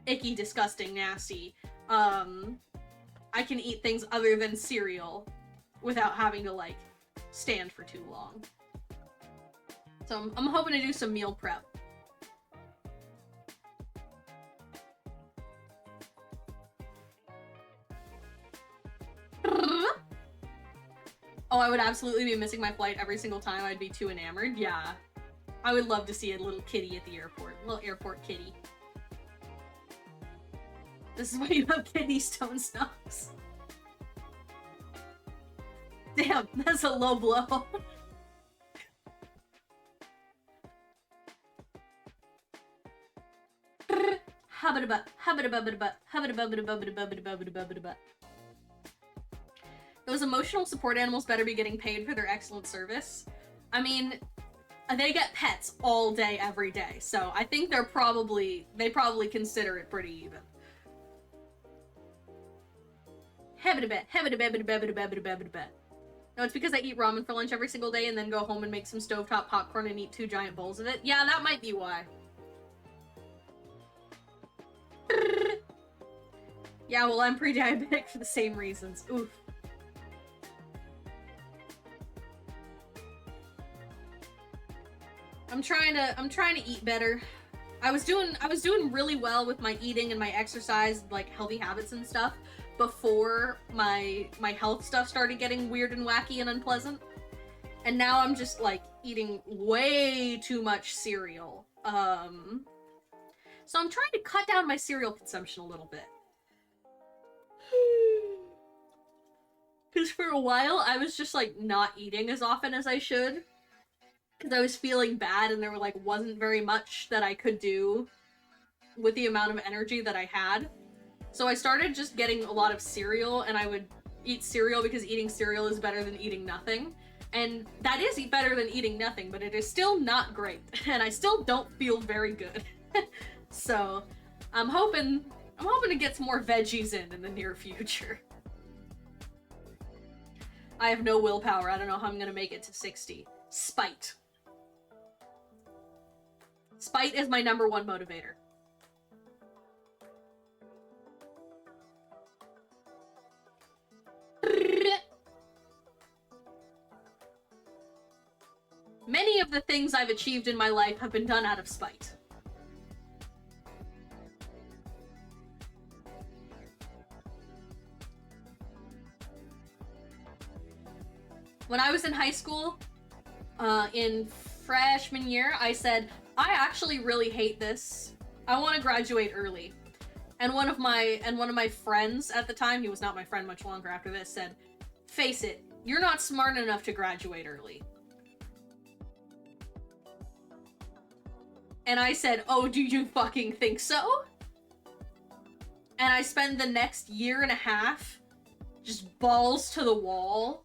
icky, disgusting, nasty, I can eat things other than cereal without having to, like, stand for too long. So I'm hoping to do some meal prep. Oh, I would absolutely be missing my flight every single time. I'd be too enamored. Yeah. I would love to see a little kitty at the airport. A little airport kitty. This is why you have kidney stone snuffs. Damn, that's a low blow. Those emotional support animals better be getting paid for their excellent service. I mean, they get pets all day, every day, so I think they probably consider it pretty even. No, it's because I eat ramen for lunch every single day and then go home and make some stovetop popcorn and eat 2 giant bowls of it. Yeah, that might be why. Yeah, well, I'm pre-diabetic for the same reasons. Oof. I'm trying to eat better. I was doing really well with my eating and my exercise, like healthy habits and stuff, before my health stuff started getting weird and wacky and unpleasant. And now I'm just like eating way too much cereal. So I'm trying to cut down my cereal consumption a little bit. Because for a while I was just like not eating as often as I should. Because I was feeling bad and there wasn't very much that I could do with the amount of energy that I had. So I started just getting a lot of cereal, and I would eat cereal because eating cereal is better than eating nothing. And that is better than eating nothing, but it is still not great. And I still don't feel very good. So I'm hoping to get some more veggies in the near future. I have no willpower. I don't know how I'm gonna make it to 60. Spite. Spite is my number one motivator. Many of the things I've achieved in my life have been done out of spite. When I was in high school, in freshman year, I said, I actually really hate this. I want to graduate early. And one of my friends at the time, he was not my friend much longer after this, said, face it, you're not smart enough to graduate early. And I said, oh, do you fucking think so? And I spent the next year and a half just balls to the wall.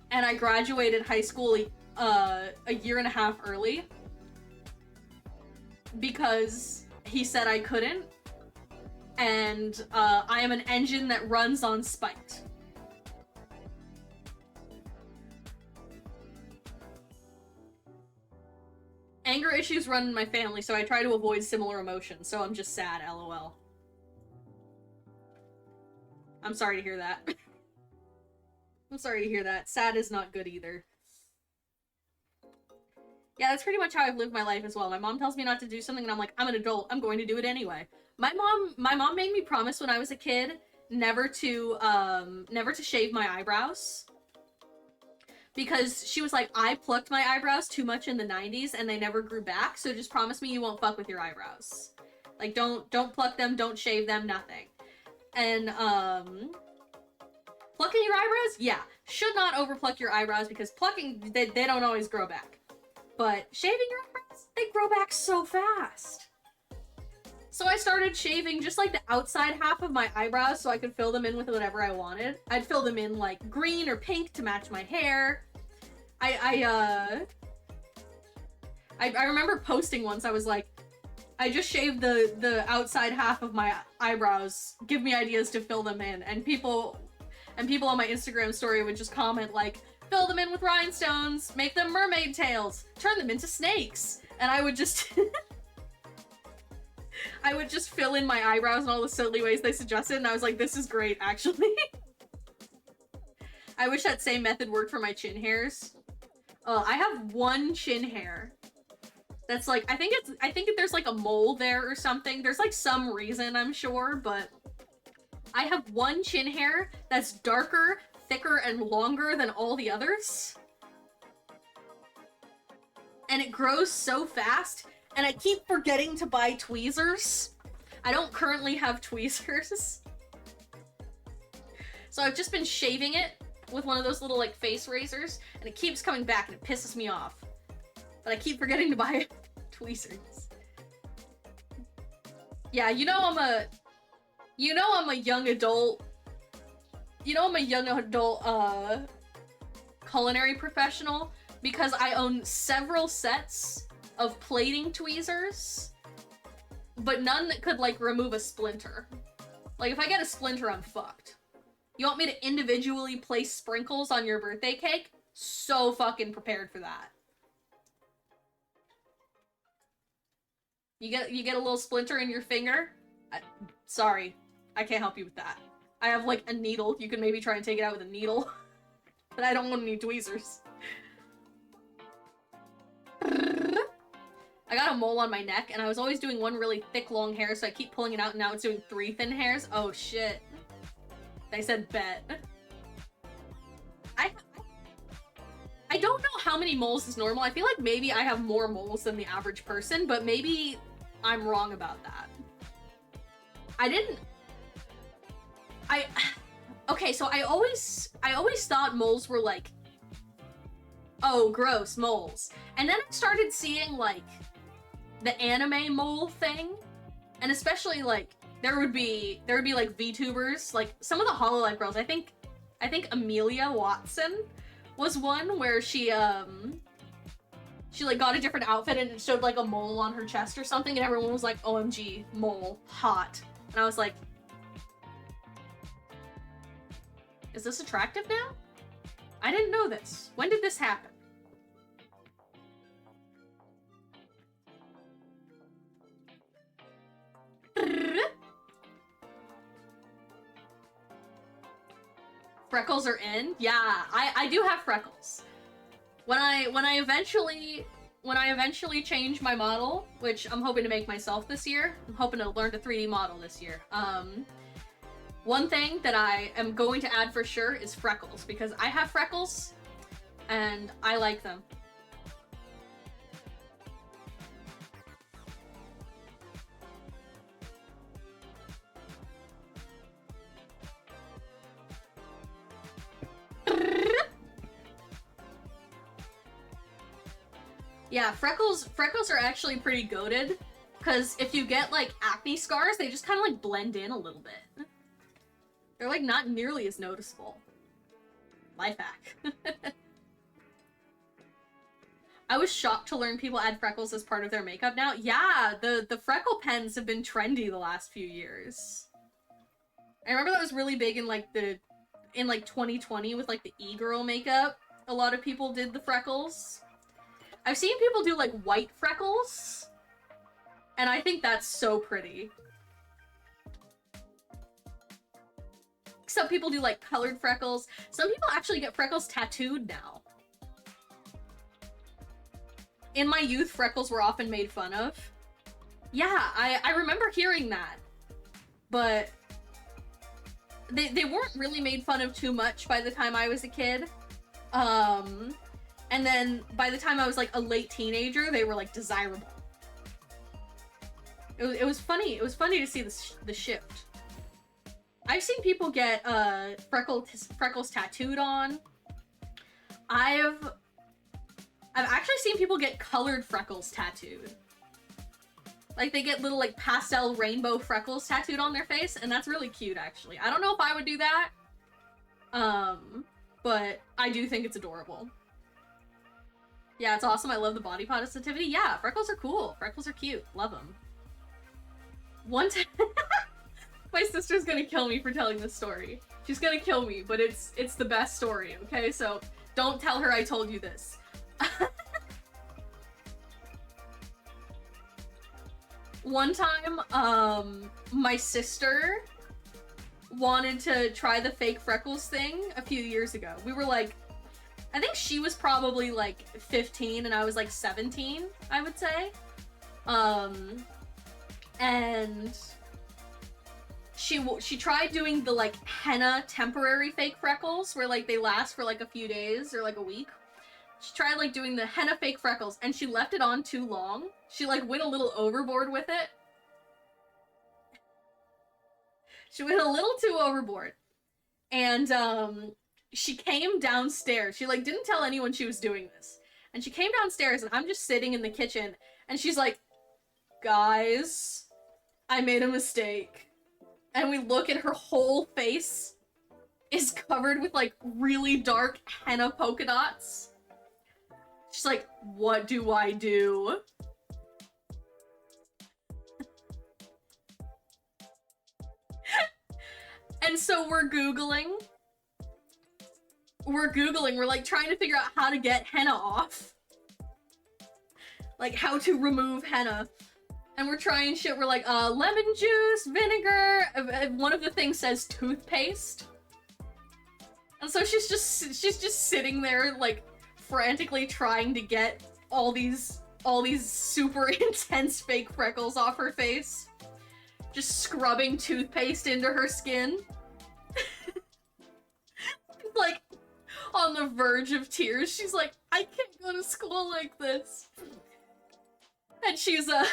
And I graduated high school a year and a half early. Because he said I couldn't. And I am an engine that runs on spite. Anger issues run in my family, so I try to avoid similar emotions, so I'm just sad, lol. I'm sorry to hear that. I'm sorry to hear that. Sad is not good either. Yeah, that's pretty much how I've lived my life as well. My mom tells me not to do something and I'm like, I'm an adult, I'm going to do it anyway. My mom made me promise when I was a kid never to shave my eyebrows. Because she was like, I plucked my eyebrows too much in the 90s and they never grew back, so just promise me you won't fuck with your eyebrows. Like, don't pluck them, don't shave them, nothing. And, plucking your eyebrows? Yeah. Should not overpluck your eyebrows because plucking, they don't always grow back. But shaving your eyebrows, they grow back so fast. So I started shaving just like the outside half of my eyebrows so I could fill them in with whatever I wanted. I'd fill them in like green or pink to match my hair. I remember posting once, I was like, I just shaved the outside half of my eyebrows. Give me ideas to fill them in. And people on my Instagram story would just comment like, fill them in with rhinestones, make them mermaid tails, turn them into snakes. And I would just I would just fill in my eyebrows in all the silly ways they suggested, and I was like, this is great, actually. I wish that same method worked for my chin hairs. I have one chin hair that's like, I think there's like a mole there or something. There's like some reason, I'm sure, but I have one chin hair that's darker, thicker, and longer than all the others. And it grows so fast, and I keep forgetting to buy tweezers. I don't currently have tweezers. So I've just been shaving it with one of those little like face razors, and it keeps coming back and it pisses me off. But I keep forgetting to buy tweezers. Yeah, you know I'm a young adult. You know I'm a young adult culinary professional because I own several sets of plating tweezers, but none that could like remove a splinter. Like if I get a splinter, I'm fucked. You want me to individually place sprinkles on your birthday cake? So fucking prepared for that. You get a little splinter in your finger? Sorry. I can't help you with that. I have like a needle. You can maybe try and take it out with a needle. But I don't want any tweezers. I got a mole on my neck, and I was always doing one really thick, long hair, so I keep pulling it out, and now it's doing 3 thin hairs. Oh, shit. They said bet. I don't know how many moles is normal. I feel like maybe I have more moles than the average person, but maybe I'm wrong about that. Okay, so I always thought moles were like, oh, gross, moles. And then I started seeing, like, the anime mole thing, and especially, like, there would be like VTubers, like, some of the Hololive girls, I think Amelia Watson was one where she like got a different outfit and it showed like a mole on her chest or something, and everyone was like, OMG, mole, hot. And I was like, is this attractive now? I didn't know this. When did this happen? Freckles are in? Yeah, I do have freckles. When I eventually change my model, which I'm hoping to make myself this year, I'm hoping to learn to 3D model this year. One thing that I am going to add for sure is freckles, because I have freckles and I like them. Yeah, freckles are actually pretty goated, because if you get like acne scars, they just kind of like blend in a little bit. They're like not nearly as noticeable. Life hack. I was shocked to learn people add freckles as part of their makeup now. Yeah, the freckle pens have been trendy the last few years. I remember that was really big in like 2020 with like the e-girl makeup. A lot of people did the freckles. I've seen people do like white freckles, and I think that's so pretty. Some people do like colored freckles. Some people actually get freckles tattooed now. In my youth, freckles were often made fun of. Yeah, I remember hearing that. But they weren't really made fun of too much by the time I was a kid. And then by the time I was like a late teenager, they were like desirable. It was funny. It was funny to see the shift. I've seen people get freckles tattooed on. I've actually seen people get colored freckles tattooed. Like they get little like pastel rainbow freckles tattooed on their face, and that's really cute actually. I don't know if I would do that. But I do think it's adorable. Yeah, it's awesome. I love the body positivity. Yeah, freckles are cool. Freckles are cute. Love them. One time, my sister's gonna kill me for telling this story. She's gonna kill me, but it's the best story, okay? So don't tell her I told you this. One time, my sister wanted to try the fake freckles thing a few years ago. We were like, I think she was probably like 15 and I was like 17, I would say. And she tried doing the like henna temporary fake freckles where like they last for like a few days or like a week. She tried like doing the henna fake freckles and she left it on too long. She like went a little overboard with it. She went a little too overboard. And she came downstairs. She like didn't tell anyone she was doing this. And she came downstairs and I'm just sitting in the kitchen and she's like, guys, I made a mistake. And we look at her whole face is covered with like really dark henna polka dots. She's like, what do I do? And so we're Googling. We're like trying to figure out how to get henna off. Like how to remove henna. And we're trying shit, we're like, lemon juice, vinegar, one of the things says toothpaste. And so she's just sitting there, like, frantically trying to get all these super intense fake freckles off her face. Just scrubbing toothpaste into her skin. Like, on the verge of tears, she's like, I can't go to school like this. And she's, so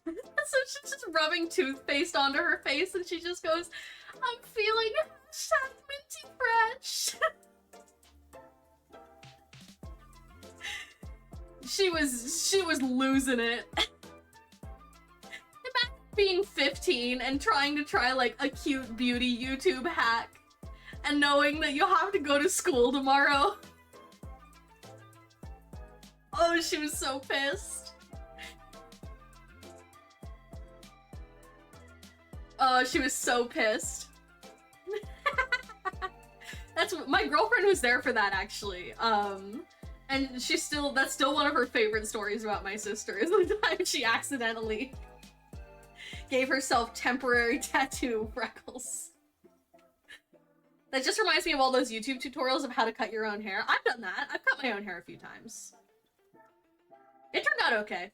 she's just rubbing toothpaste onto her face, and she just goes, I'm feeling minty fresh. She was losing it. Imagine being 15 and trying to try like a cute beauty YouTube hack and knowing that you have to go to school tomorrow. Oh, she was so pissed. Oh, she was so pissed. That's my girlfriend was there for that, actually. And that's still one of her favorite stories about my sister, is the time she accidentally gave herself temporary tattoo freckles. That just reminds me of all those YouTube tutorials of how to cut your own hair. I've done that. I've cut my own hair a few times. It turned out okay.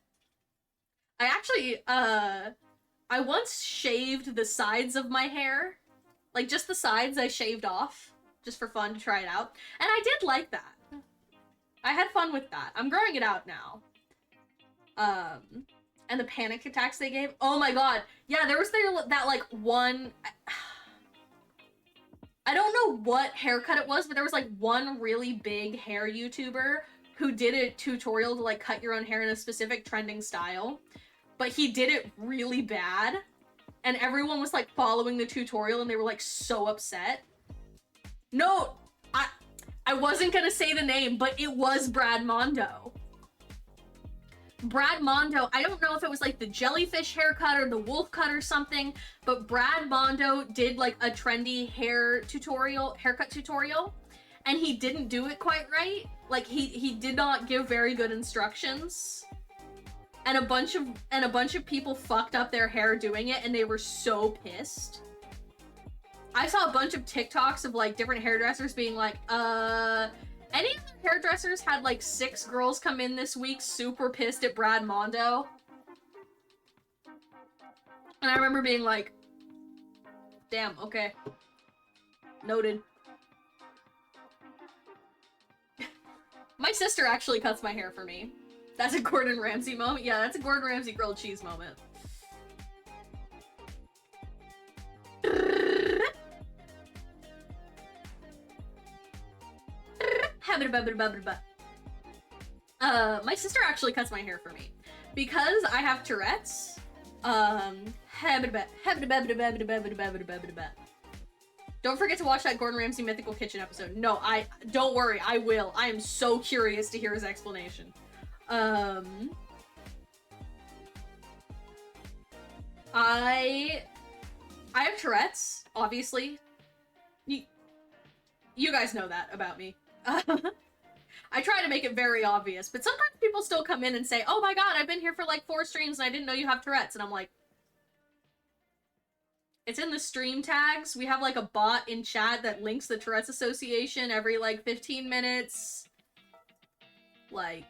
I actually, I once shaved the sides of my hair. Like, just the sides I shaved off, just for fun to try it out. And I did like that. I had fun with that. I'm growing it out now. And the panic attacks they gave. Oh my god. Yeah, there was that, like, one... I don't know what haircut it was, but there was, like, one really big hair YouTuber who did a tutorial to, like, cut your own hair in a specific trending style. But he did it really bad, and everyone was, like, following the tutorial, and they were, like, so upset. No, I wasn't gonna say the name, but it was Brad Mondo. Brad Mondo, I don't know if it was, like, the jellyfish haircut or the wolf cut or something, but Brad Mondo did, like, a trendy haircut tutorial, and he didn't do it quite right. Like, he did not give very good instructions. And a bunch of people fucked up their hair doing it, and they were so pissed. I saw a bunch of TikToks of, like, different hairdressers being like, any of the hairdressers had, like, 6 girls come in this week super pissed at Brad Mondo. And I remember being like, damn, okay. Noted. My sister actually cuts my hair for me. That's a Gordon Ramsay moment? Yeah, that's a Gordon Ramsay grilled cheese moment. My sister actually cuts my hair for me. Because I have Tourette's, don't forget to watch that Gordon Ramsay Mythical Kitchen episode. No, don't worry, I will. I am so curious to hear his explanation. I have Tourette's, obviously. You guys know that about me. I try to make it very obvious, but sometimes people still come in and say, oh my god, I've been here for like 4 streams and I didn't know you have Tourette's, and I'm like, it's in the stream tags. We have like a bot in chat that links the Tourette's Association every like 15 minutes. Like,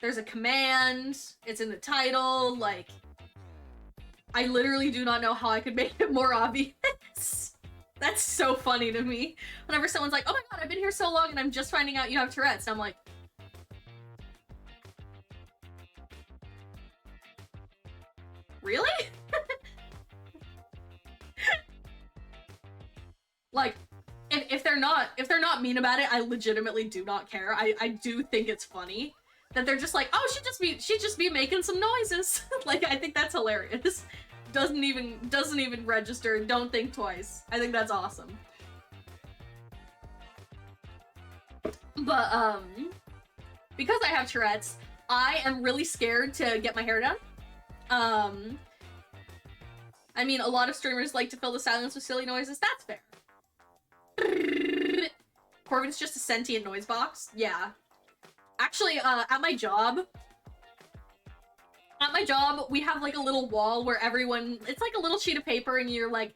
there's a command, it's in the title, like, I literally do not know how I could make it more obvious. That's so funny to me. Whenever someone's like, oh my god, I've been here so long and I'm just finding out you have Tourette's, and I'm like, really? Like, if they're not mean about it, I legitimately do not care. I do think it's funny that they're just like, oh, she'd just be making some noises. Like, I think that's hilarious. Doesn't even register. Don't think twice. I think that's awesome. But because I have Tourette's, I am really scared to get my hair done. I mean, a lot of streamers like to fill the silence with silly noises. That's fair. Corbin's just a sentient noise box. Yeah. Actually, at my job, At my job, we have like a little wall where everyone, it's like a little sheet of paper and you're like,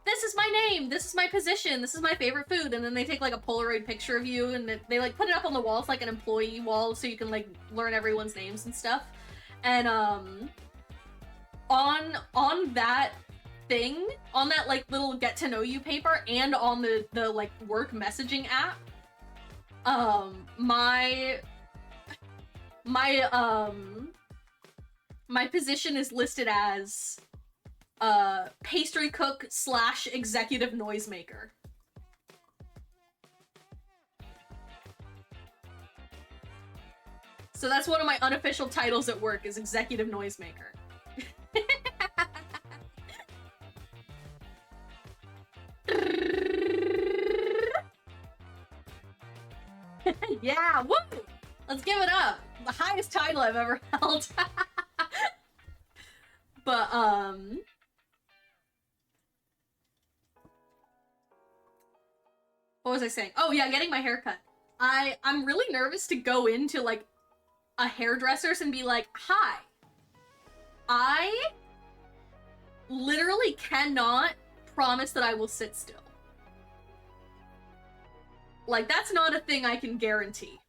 this is my name, this is my position, this is my favorite food, and then they take like a Polaroid picture of you and they like put it up on the wall. It's like an employee wall so you can like learn everyone's names and stuff. And on that thing, on that like little get to know you paper and on the like work messaging app, my position is listed as pastry cook / executive noisemaker. So that's one of my unofficial titles at work, is executive noisemaker. Yeah, woo! Let's give it up. The highest title I've ever held. But, what was I saying? Oh yeah, getting my hair cut. I'm really nervous to go into like a hairdresser's and be like, hi, I literally cannot promise that I will sit still. Like, that's not a thing I can guarantee.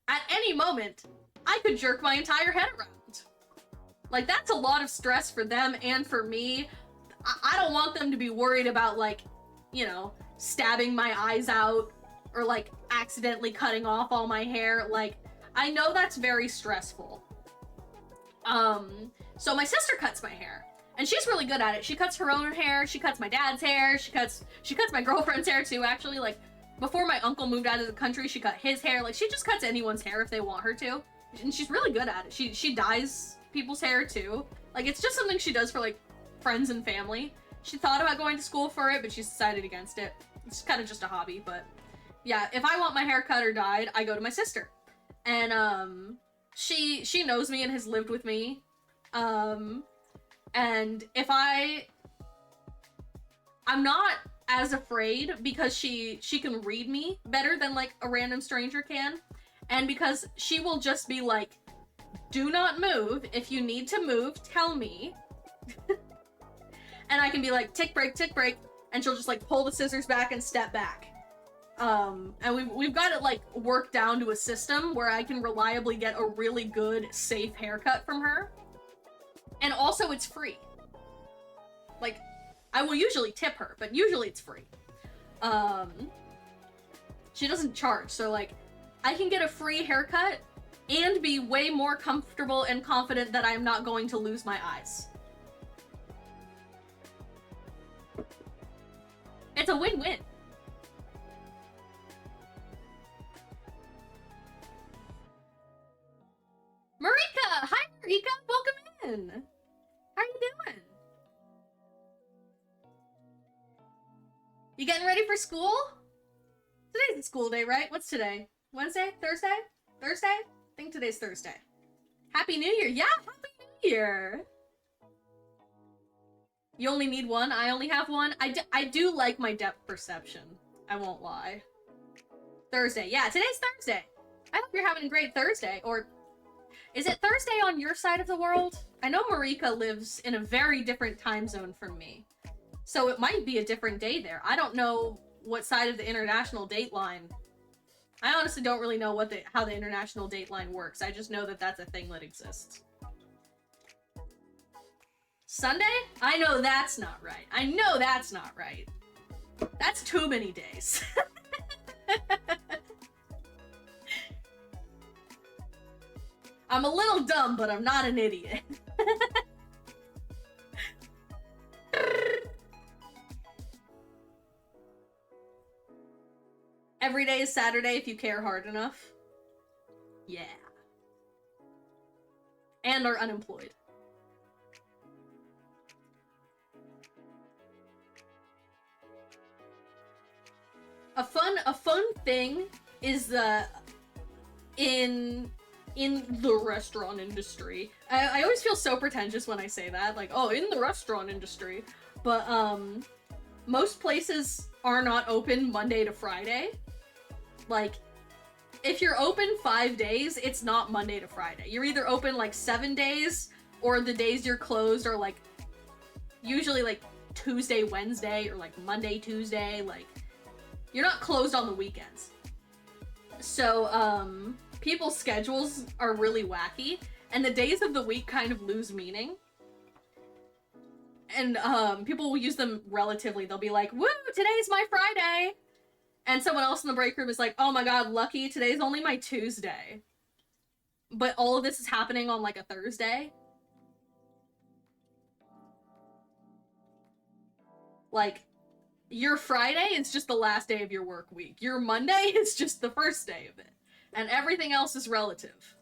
At any moment, I could jerk my entire head around. Like, that's a lot of stress for them and for me. I don't want them to be worried about, like, you know, stabbing my eyes out or, like, accidentally cutting off all my hair. Like, I know that's very stressful. So my sister cuts my hair. And she's really good at it. She cuts her own hair, she cuts my dad's hair, she cuts my girlfriend's hair too, actually. Like, before my uncle moved out of the country, she cut his hair. Like, she just cuts anyone's hair if they want her to. And she's really good at it. She dyes people's hair too. Like, it's just something she does for, like, friends and family. She thought about going to school for it, but she's decided against it. It's kind of just a hobby, but yeah, if I want my hair cut or dyed, I go to my sister. And, she knows me and has lived with me. And if I'm not as afraid because she can read me better than like a random stranger can, and because she will just be like, do not move. If you need to move, tell me. And I can be like, tick break, and she'll just like pull the scissors back and step back. And we've got it like worked down to a system where I can reliably get a really good, safe haircut from her. And also it's free. Like, I will usually tip her, but usually it's free. She doesn't charge, so like, I can get a free haircut and be way more comfortable and confident that I'm not going to lose my eyes. It's a win-win. Marika! Hi, Marika! Welcome in! How are you doing? You getting ready for school? Today's a school day, right? What's today? Wednesday? Thursday? Thursday? I think today's Thursday. Happy New Year! Yeah, Happy New Year! You only need one? I only have one? I do like my depth perception. I won't lie. Thursday. Yeah, today's Thursday. I hope you're having a great Thursday. Or is it Thursday on your side of the world? I know Marika lives in a very different time zone from me. So it might be a different day there. I don't know what side of the international date line. I honestly don't really know how the international date line works. I just know that that's a thing that exists. Sunday? I know that's not right. I know that's not right. That's too many days. I'm a little dumb, but I'm not an idiot. Every day is Saturday if you care hard enough. Yeah. And are unemployed. A fun thing is in the restaurant industry. I always feel so pretentious when I say that, like, oh, in the restaurant industry. But most places are not open Monday to Friday. Like, if you're open 5 days, it's not Monday to Friday. You're either open like 7 days or the days you're closed are like usually like Tuesday, Wednesday, or like Monday, Tuesday. Like, you're not closed on the weekends. So, people's schedules are really wacky, and the days of the week kind of lose meaning. And, people will use them relatively. They'll be like, woo, today's my Friday! And someone else in the break room is like, oh my god, lucky, today's only my Tuesday. But all of this is happening on, like, a Thursday. Like, your Friday is just the last day of your work week. Your Monday is just the first day of it. And everything else is relative.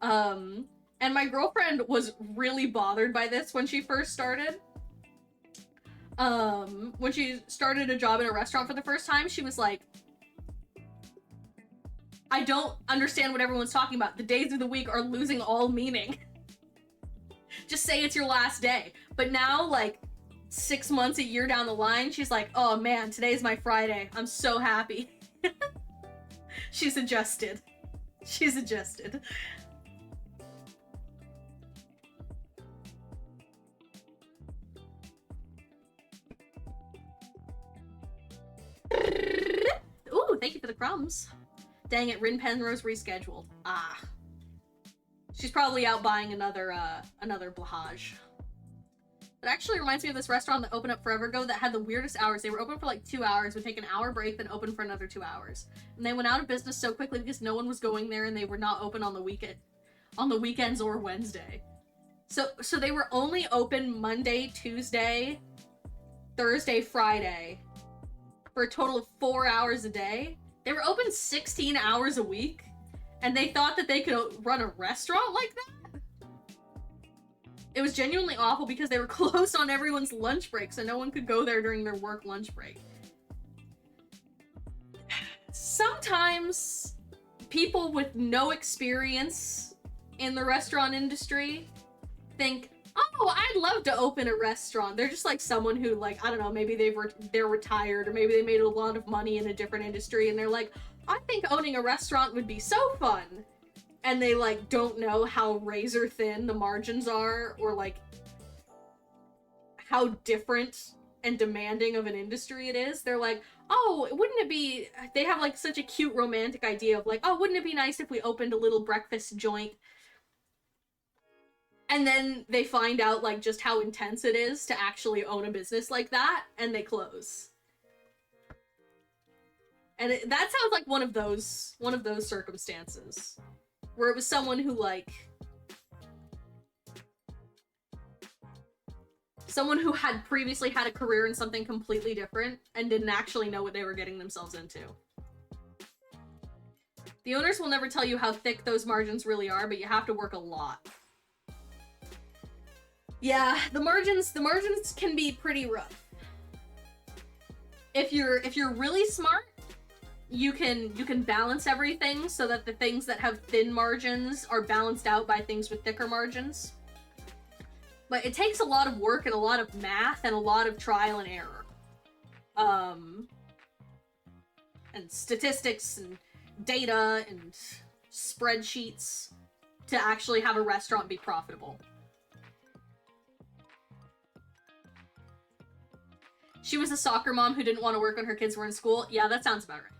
And my girlfriend was really bothered by this when she first started. When she started a job in a restaurant for the first time, she was like, I don't understand what everyone's talking about. The days of the week are losing all meaning. Just say it's your last day. But now, like, 6 months, a year down the line, she's like, oh man, today's my Friday. I'm so happy. She's adjusted. She's adjusted. Ooh, thank you for the crumbs. Dang it, Rin Penrose rescheduled. Ah. She's probably out buying another Blahage. It actually reminds me of this restaurant that opened up forever ago that had the weirdest hours. They were open for like 2 hours, would take an hour break, then open for another 2 hours. And they went out of business so quickly because no one was going there and they were not open on the weekends or Wednesday. So they were only open Monday, Tuesday, Thursday, Friday for a total of 4 hours a day. They were open 16 hours a week, and they thought that they could run a restaurant like that? It was genuinely awful because they were closed on everyone's lunch break, so no one could go there during their work lunch break. Sometimes people with no experience in the restaurant industry think, oh, I'd love to open a restaurant. They're just like someone who, like, I don't know, maybe they're retired, or maybe they made a lot of money in a different industry, and they're like, I think owning a restaurant would be so fun. And they, like, don't know how razor thin the margins are, or, like, how different and demanding of an industry it is. They're like, oh, wouldn't it be... They have, like, such a cute romantic idea of, like, oh, wouldn't it be nice if we opened a little breakfast joint? And then they find out, like, just how intense it is to actually own a business like that, and they close. And that sounds like one of those circumstances. Where it was someone who, like... Someone who had previously had a career in something completely different and didn't actually know what they were getting themselves into. The owners will never tell you how thick those margins really are, but you have to work a lot. Yeah, the margins can be pretty rough. If you're really smart, you can balance everything so that the things that have thin margins are balanced out by things with thicker margins. But it takes a lot of work and a lot of math and a lot of trial and error. And statistics and data and spreadsheets to actually have a restaurant be profitable. She was a soccer mom who didn't want to work when her kids were in school. Yeah, that sounds about right.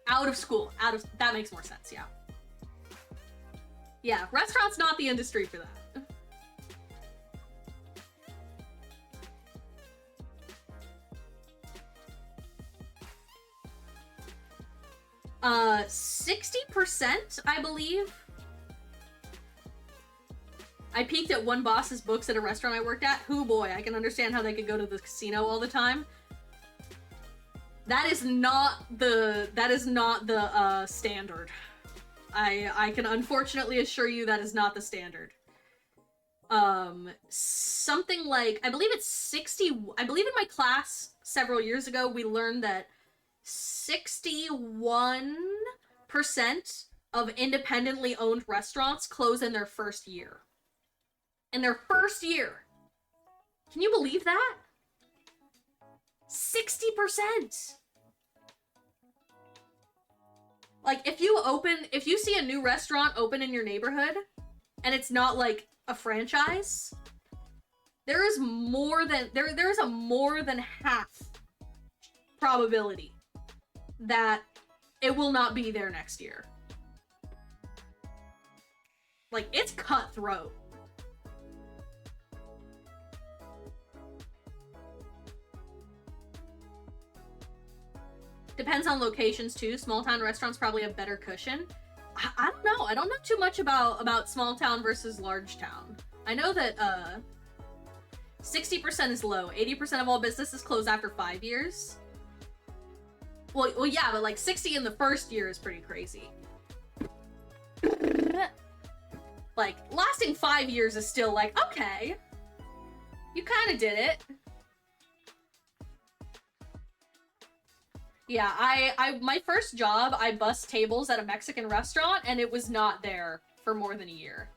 Out of school. That makes more sense, yeah. Yeah, restaurant's not the industry for that. 60%, I believe. I peeked at one boss's books at a restaurant I worked at. Hoo boy, I can understand how they could go to the casino all the time. That is not the standard. I can unfortunately assure you that is not the standard. Something like, I believe it's 60, I believe in my class several years ago, we learned that 61% of independently owned restaurants close in their first year. In their first year. Can you believe that? 60%! Like, if you see a new restaurant open in your neighborhood, and it's not, like, a franchise, there is a more than half probability that it will not be there next year. Like, it's cutthroat. Depends on locations too. Small town restaurants probably have better cushion. I don't know. I don't know too much about small town versus large town. I know that 60% is low. 80% of all businesses close after 5 years. Well, yeah, but like 60 in the first year is pretty crazy. Like, lasting 5 years is still like, okay, you kind of did it. Yeah, my first job, I bussed tables at a Mexican restaurant, and it was not there for more than a year.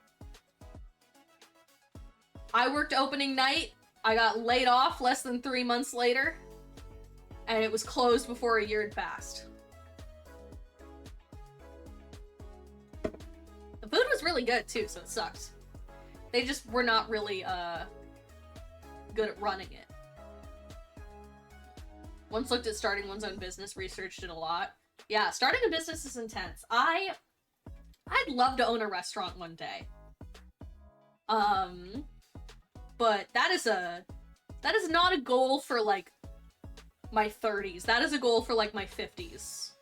I worked opening night, I got laid off less than 3 months later, and it was closed before a year had passed. The food was really good too, so it sucks. They just were not really good at running it. Once looked at starting one's own business, researched it a lot. Yeah, starting a business is intense. I'd love to own a restaurant one day. But that is not a goal for like my 30s. That is a goal for like my 50s.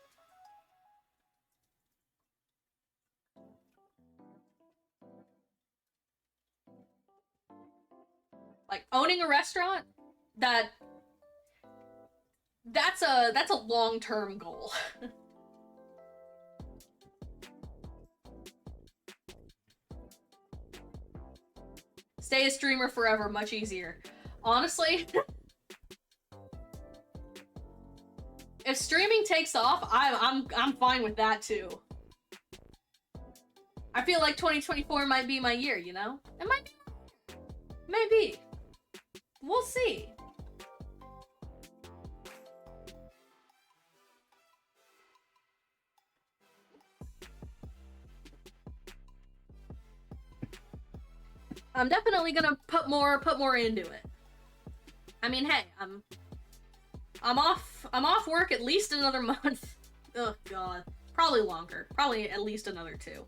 Like owning a restaurant, that's a long-term goal. Stay a streamer forever, much easier. Honestly, if streaming takes off, I'm fine with that too. I feel like 2024 might be my year, you know? It might be. Maybe. We'll see. I'm definitely gonna put more into it. I mean, hey, I'm off work at least another month. Oh god. Probably longer. Probably at least another 2.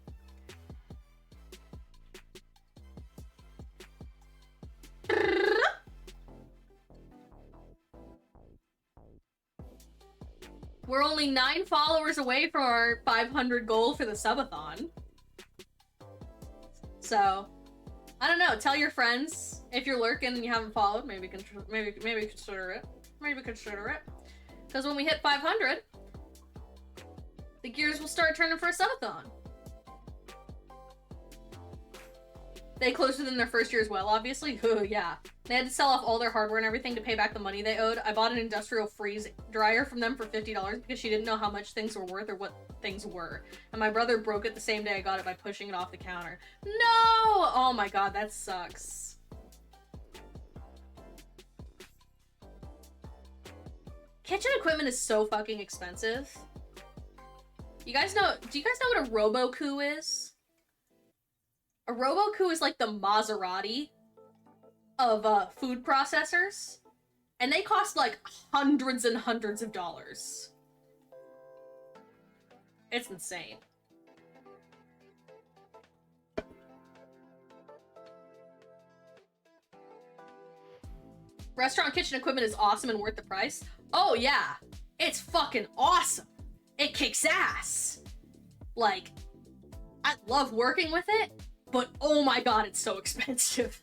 We're only 9 followers away from our 500 goal for the subathon. So, I don't know. Tell your friends if you're lurking and you haven't followed. Maybe consider it. Maybe consider it. Because when we hit 500, the gears will start turning for a subathon. They closed within their first year as well, obviously. Yeah. They had to sell off all their hardware and everything to pay back the money they owed. I bought an industrial freeze dryer from them for $50 because she didn't know how much things were worth or what things were. And my brother broke it the same day I got it by pushing it off the counter. No! Oh my god, that sucks. Kitchen equipment is so fucking expensive. Do you guys know what a Roboku is? A Roboku is like the Maserati of food processors, and they cost like hundreds and hundreds of dollars. It's insane. Restaurant kitchen equipment is awesome and worth the price. Oh yeah, it's fucking awesome. It kicks ass. Like, I love working with it, but oh my god, it's so expensive.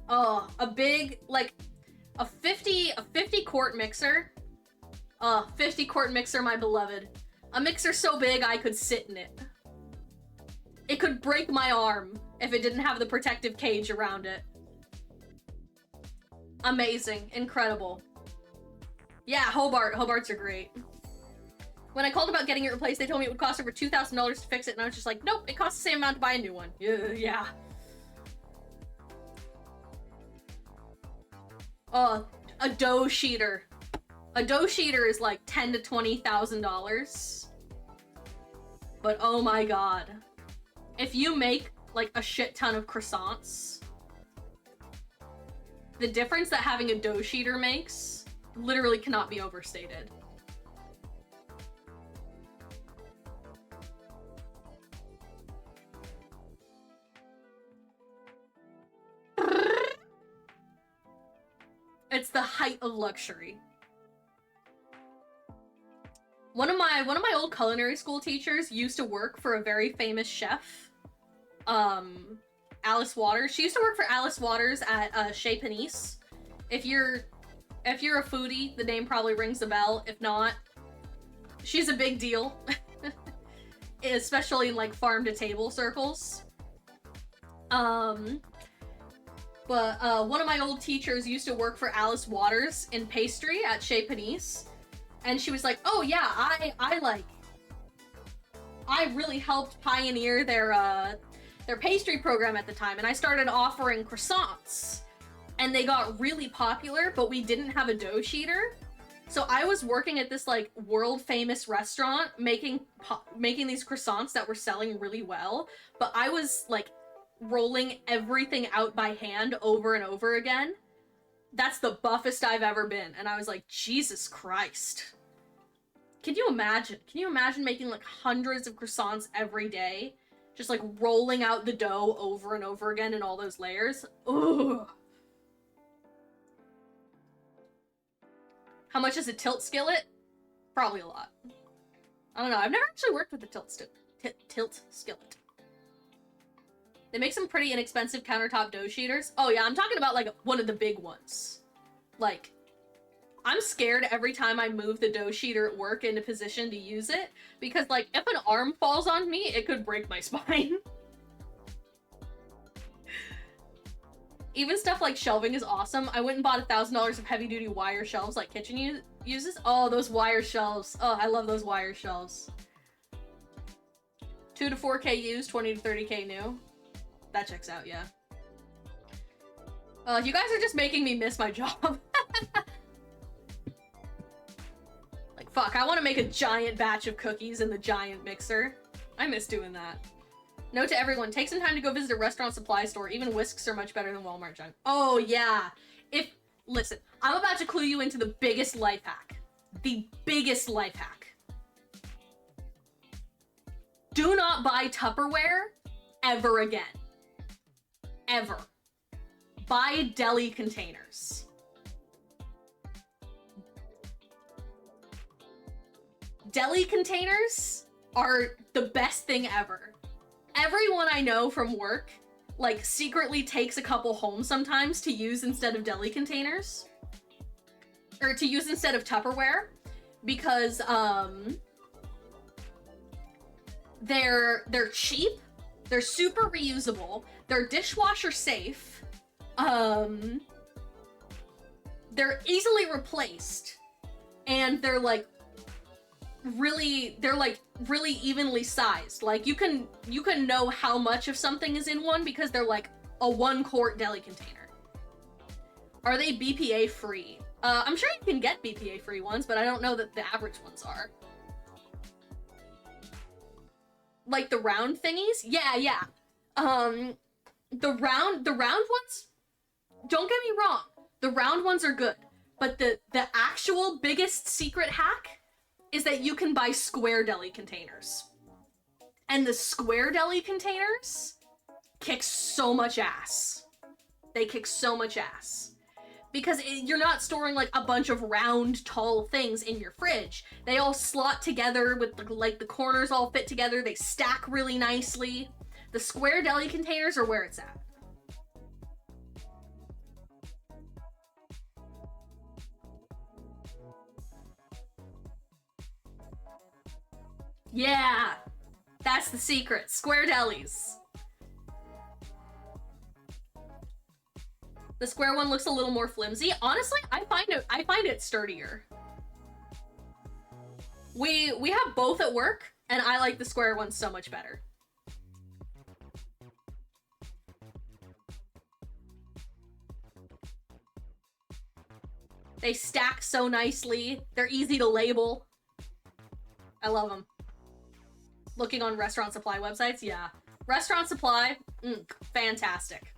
A big, like, a 50 quart mixer. 50 quart mixer, my beloved. A mixer so big I could sit in it. It could break my arm if it didn't have the protective cage around it. Amazing. Incredible. Yeah, Hobarts are great. When I called about getting it replaced, they told me it would cost over $2,000 to fix it, and I was just like, nope, it costs the same amount to buy a new one. Yeah. A dough sheeter. A dough sheeter is like $10,000 to $20,000. but oh my god. If you make, like, a shit ton of croissants, the difference that having a dough sheeter makes literally cannot be overstated. It's the height of luxury. One of my old culinary school teachers used to work for a very famous chef, Alice Waters. She used to work for Alice Waters at Chez Panisse. If you're a foodie, the name probably rings a bell. If not, she's a big deal, especially in like farm to table circles. But one of my old teachers used to work for Alice Waters in pastry at Chez Panisse. And she was like, oh yeah, I really helped pioneer their pastry program at the time, and I started offering croissants. And they got really popular, but we didn't have a dough sheeter. So I was working at this like world famous restaurant making these croissants that were selling really well, but I was like rolling everything out by hand over and over again. That's the buffest I've ever been. And I was like, Jesus Christ. Can you imagine? Can you imagine making like hundreds of croissants every day? Just like rolling out the dough over and over again in all those layers? Ugh. How much is a tilt skillet? Probably a lot. I don't know. I've never actually worked with a tilt skillet. They make some pretty inexpensive countertop dough sheeters. Oh yeah, I'm talking about like one of the big ones. Like, I'm scared every time I move the dough sheeter at work into position to use it, because like if an arm falls on me, it could break my spine. Even stuff like shelving is awesome. I went and bought $1,000 of heavy-duty wire shelves like Kitchen uses. Oh, those wire shelves. Oh, I love those wire shelves. 2 to 4K used, 20 to 30K new. That checks out, yeah. You guys are just making me miss my job. Like, fuck, I want to make a giant batch of cookies in the giant mixer. I miss doing that. Note to everyone, take some time to go visit a restaurant supply store. Even whisks are much better than Walmart junk. Oh, yeah. Listen, I'm about to clue you into the biggest life hack. The biggest life hack. Do not buy Tupperware ever again. Ever. Buy deli containers. Deli containers are the best thing ever. Everyone I know from work, like, secretly takes a couple home sometimes to use instead of deli containers. Or to use instead of Tupperware. Because, they're cheap, they're super reusable, they're dishwasher safe, they're easily replaced, and they're really evenly sized. Like, you can know how much of something is in one because they're like a 1-quart deli container. Are they BPA free? I'm sure you can get BPA free ones, but I don't know that the average ones are. Like the round thingies? Yeah. The round ones, don't get me wrong, the round ones are good, but the actual biggest secret hack is that you can buy square deli containers. And the square deli containers kick so much ass. They kick so much ass. Because you're not storing like a bunch of round, tall things in your fridge. They all slot together with like the corners all fit together. They stack really nicely. The square deli containers are where it's at. Yeah, that's the secret. Square delis. The square one looks a little more flimsy. Honestly, I find it sturdier. We have both at work, and I like the square one so much better. They stack so nicely. They're easy to label. I love them. looking on restaurant supply websites, yeah. Restaurant supply, fantastic.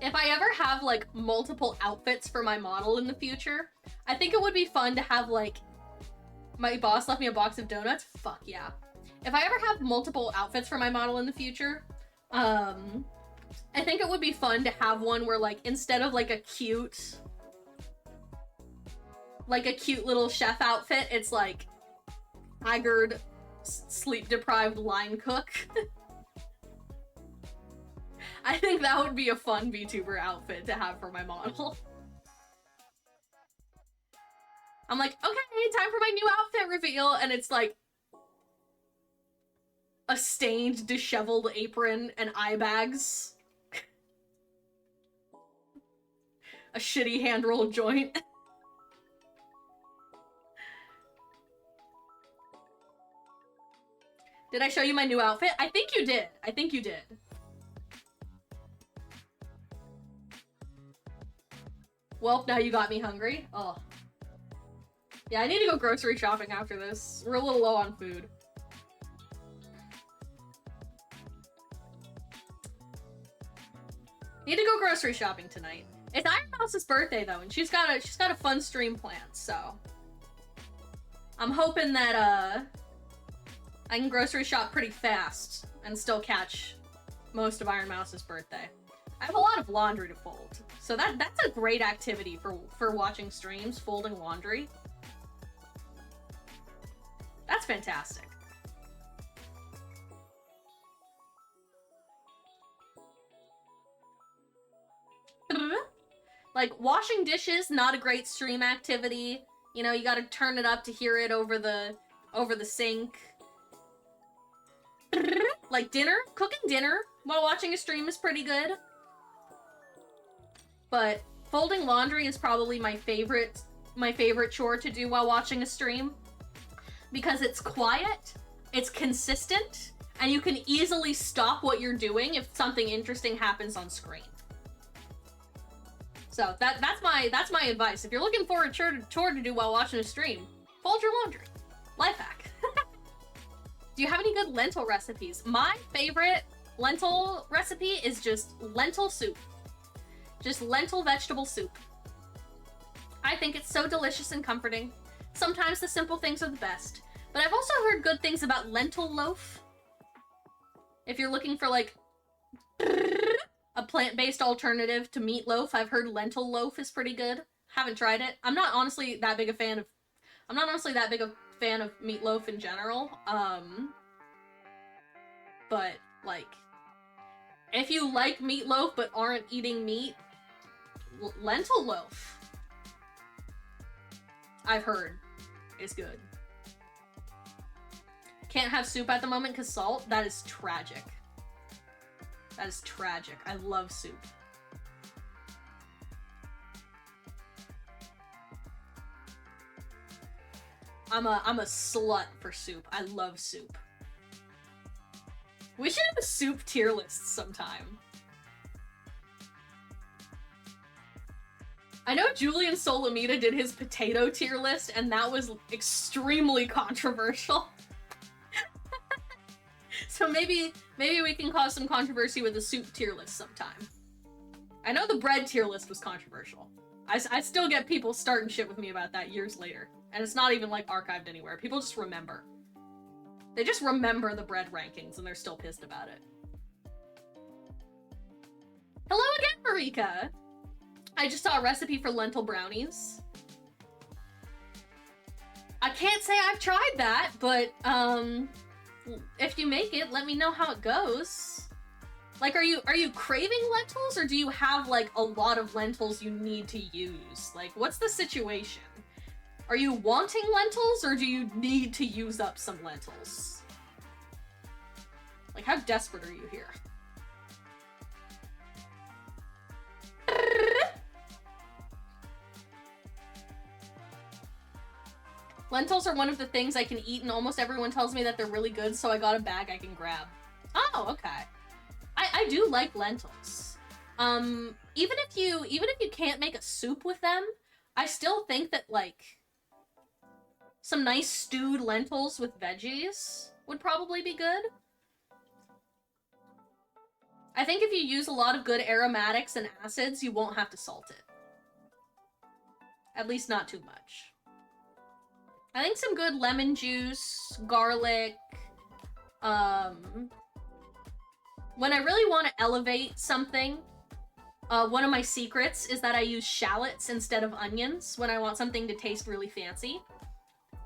If I ever have, like, multiple outfits for my model in the future, I think it would be fun to have, like, my boss left me a box of donuts. Fuck yeah. If I ever have multiple outfits for my model in the future, I think it would be fun to have one where, like, instead of, like, a cute little chef outfit, it's, like, haggard, sleep-deprived line cook. I think that would be a fun VTuber outfit to have for my model. I'm like, okay, time for my new outfit reveal, and it's like a stained, disheveled apron and eye bags. A shitty hand-rolled joint. Did I show you my new outfit? I think you did. I think you did. Well, now you got me hungry. Oh. Yeah, I need to go grocery shopping after this. We're a little low on food. Need to go grocery shopping tonight. It's Iron Mouse's birthday though, and she's got a fun stream planned, so I'm hoping that I can grocery shop pretty fast and still catch most of Iron Mouse's birthday. I have a lot of laundry to fold, so that's a great activity for watching streams, folding laundry. That's fantastic. Like, washing dishes, not a great stream activity. You know, you gotta turn it up to hear it over the sink. Like cooking dinner while watching a stream is pretty good. But folding laundry is probably my favorite chore to do while watching a stream. Because it's quiet, it's consistent, and you can easily stop what you're doing if something interesting happens on screen. So that's my advice. If you're looking for a chore to do while watching a stream, fold your laundry. Life hack. Do you have any good lentil recipes? My favorite lentil recipe is just lentil soup. Just lentil vegetable soup. I think it's so delicious and comforting. Sometimes the simple things are the best. But I've also heard good things about lentil loaf. If you're looking for, like, a plant-based alternative to meatloaf, I've heard lentil loaf is pretty good. Haven't tried it. I'm not honestly that big a fan of meatloaf in general. But, like, if you like meatloaf but aren't eating meat, lentil loaf, I've heard, is good. Can't have soup at the moment because salt? That is tragic. That is tragic. I love soup. I'm a slut for soup. I love soup. We should have a soup tier list sometime. I know Julian Solomita did his potato tier list, and that was extremely controversial. So maybe we can cause some controversy with the soup tier list sometime. I know the bread tier list was controversial. I still get people starting shit with me about that years later. And it's not even, like, archived anywhere. People just remember. They just remember the bread rankings, and they're still pissed about it. Hello again, Marika! I just saw a recipe for lentil brownies. I can't say I've tried that, but, if you make it, let me know how it goes. Like, are you craving lentils, or do you have, like, a lot of lentils you need to use? Like, what's the situation? Are you wanting lentils, or do you need to use up some lentils? Like, how desperate are you here? Lentils are one of the things I can eat, and almost everyone tells me that they're really good, so I got a bag I can grab. Ah, Oh, okay. I do like lentils. Even if you can't make a soup with them, I still think that like some nice stewed lentils with veggies would probably be good. I think if you use a lot of good aromatics and acids, you won't have to salt it. At least not too much. I think some good lemon juice, garlic, when I really want to elevate something, one of my secrets is that I use shallots instead of onions when I want something to taste really fancy.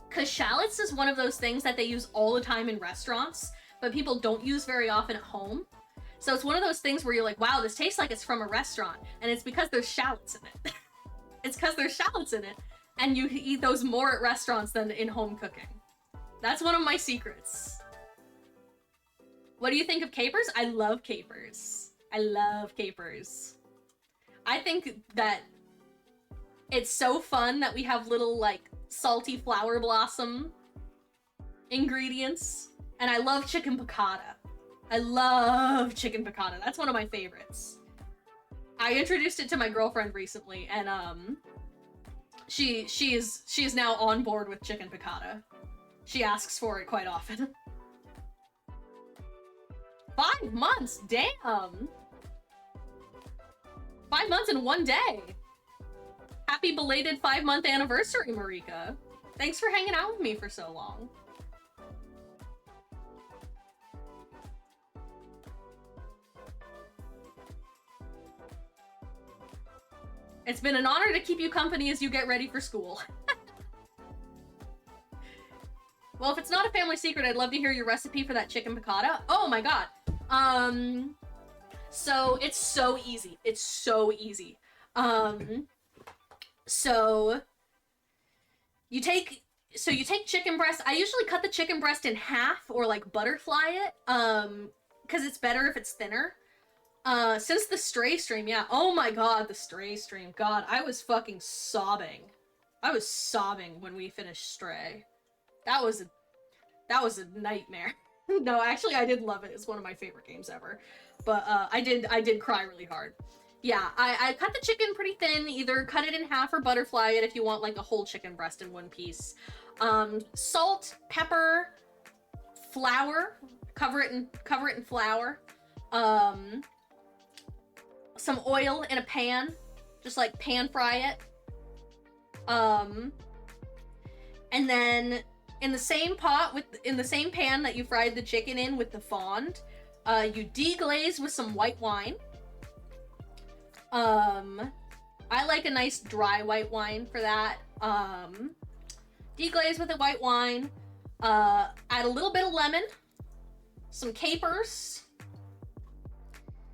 Because shallots is one of those things that they use all the time in restaurants, but people don't use very often at home. So it's one of those things where you're like, wow, this tastes like it's from a restaurant. And it's because there's shallots in it. It's because there's shallots in it. And you eat those more at restaurants than in home cooking. That's one of my secrets. What do you think of capers? I love capers. I love capers. I think that it's so fun that we have little, like, salty flower blossom ingredients. And I love chicken piccata. I love chicken piccata. That's one of my favorites. I introduced it to my girlfriend recently, and she is now on board with chicken piccata. She asks for it quite often. 5 months, damn! 5 months in one day. Happy belated 5-month anniversary, Marika. Thanks for hanging out with me for so long. It's been an honor to keep you company as you get ready for school. Well, if it's not a family secret, I'd love to hear your recipe for that chicken piccata. Oh my god. So it's so easy. It's so easy. So you take chicken breast. I usually cut the chicken breast in half or like butterfly it, because it's better if it's thinner. Since the Stray stream, yeah. Oh my god, the Stray stream. God, I was fucking sobbing. I was sobbing when we finished Stray. That was a nightmare. No, actually, I did love it. It's one of my favorite games ever. But, I did cry really hard. Yeah, I cut the chicken pretty thin. Either cut it in half or butterfly it if you want, like, a whole chicken breast in one piece. Salt, pepper, flour. Cover it in flour. Some oil in a pan. Just, like, pan fry it. And then in the same in the same pan that you fried the chicken in with the fond, you deglaze with some white wine. I like a nice dry white wine for that. Deglaze with the white wine. Add a little bit of lemon, some capers,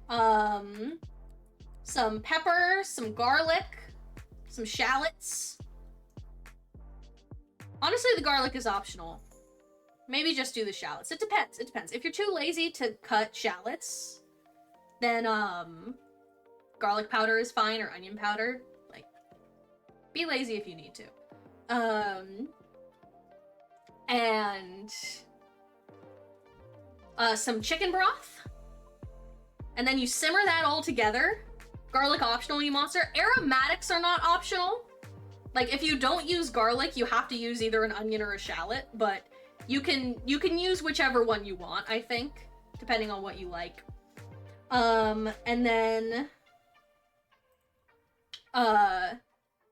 some pepper, some garlic, some shallots. Honestly, the garlic is optional. Maybe just do the shallots. It depends. It depends. If you're too lazy to cut shallots, then garlic powder is fine, or onion powder. Like, be lazy if you need to. And some chicken broth. And then you simmer that all together. Garlic optional, you monster. Aromatics are not optional. Like, if you don't use garlic, you have to use either an onion or a shallot, but you can use whichever one you want, I think, depending on what you like. And then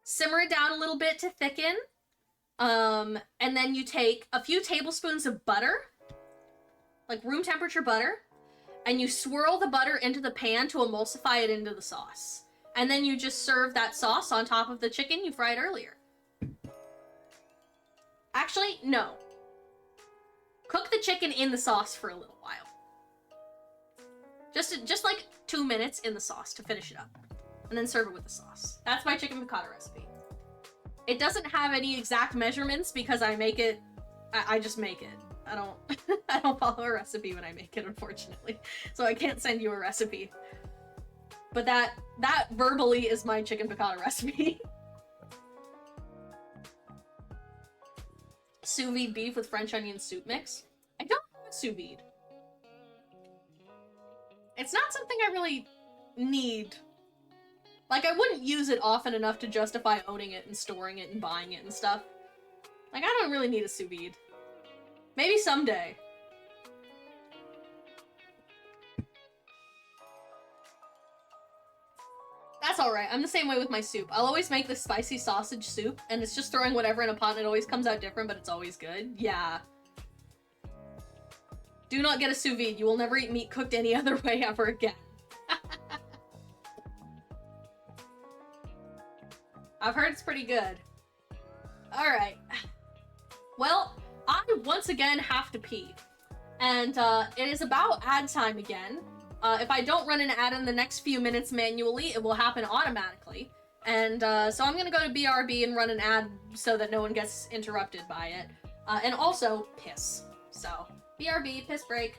simmer it down a little bit to thicken. And then you take a few tablespoons of butter, like room temperature butter, and you swirl the butter into the pan to emulsify it into the sauce. And then you just serve that sauce on top of the chicken you fried earlier. Actually, no. Cook the chicken in the sauce for a little while. Just like 2 minutes in the sauce to finish it up. And then serve it with the sauce. That's my chicken piccata recipe. It doesn't have any exact measurements because I make it... I just make it. I don't follow a recipe when I make it, unfortunately. So I can't send you a recipe. But that verbally is my chicken piccata recipe. Sous vide beef with French onion soup mix. I don't have a sous vide. It's not something I really need. Like, I wouldn't use it often enough to justify owning it and storing it and buying it and stuff. Like, I don't really need a sous vide. Maybe someday. That's alright. I'm the same way with my soup. I'll always make this spicy sausage soup, and it's just throwing whatever in a pot, and it always comes out different, but it's always good. Yeah. Do not get a sous vide. You will never eat meat cooked any other way ever again. I've heard it's pretty good. Alright. Well, I once again have to pee. And it is about ad time again. If I don't run an ad in the next few minutes manually, it will happen automatically. And so I'm gonna go to BRB and run an ad so that no one gets interrupted by it. And also, piss. So, BRB, piss break.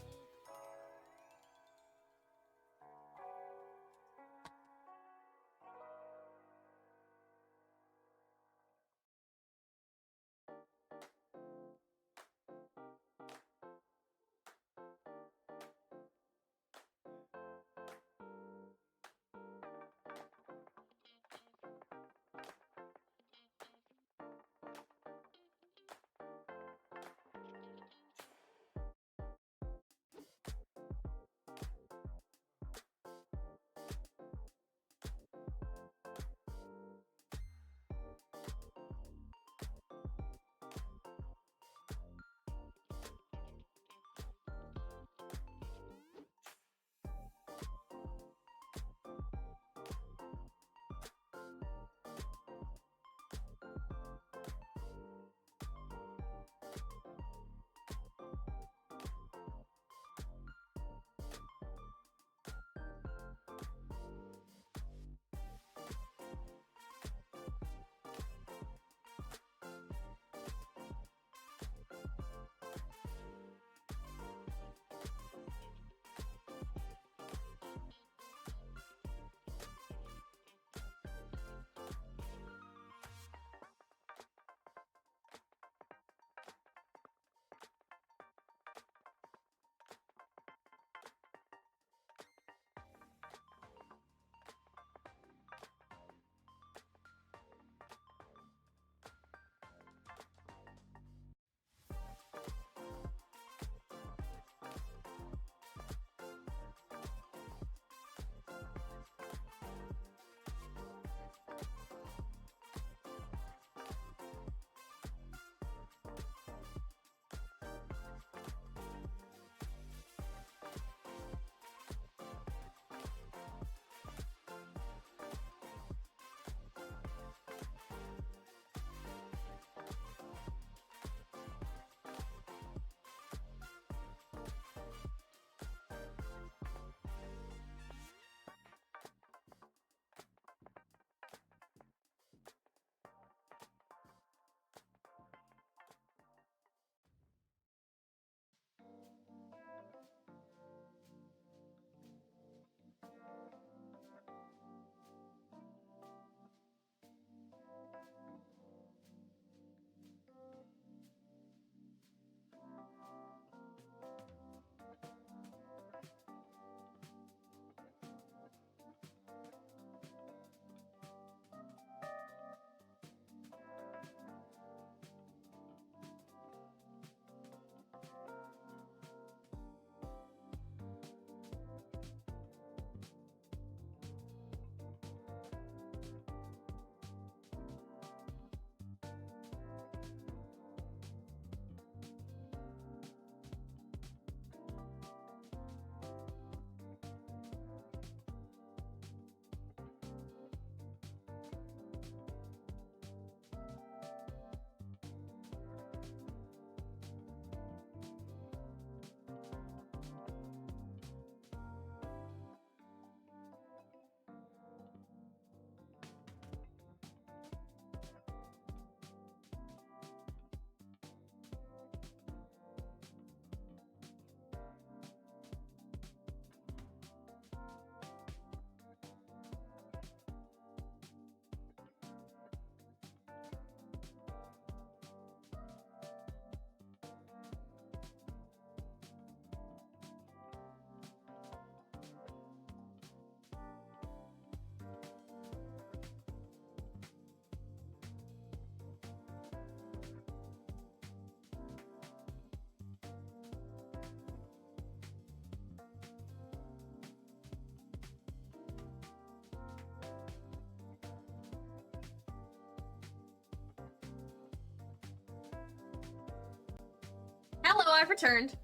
I've returned.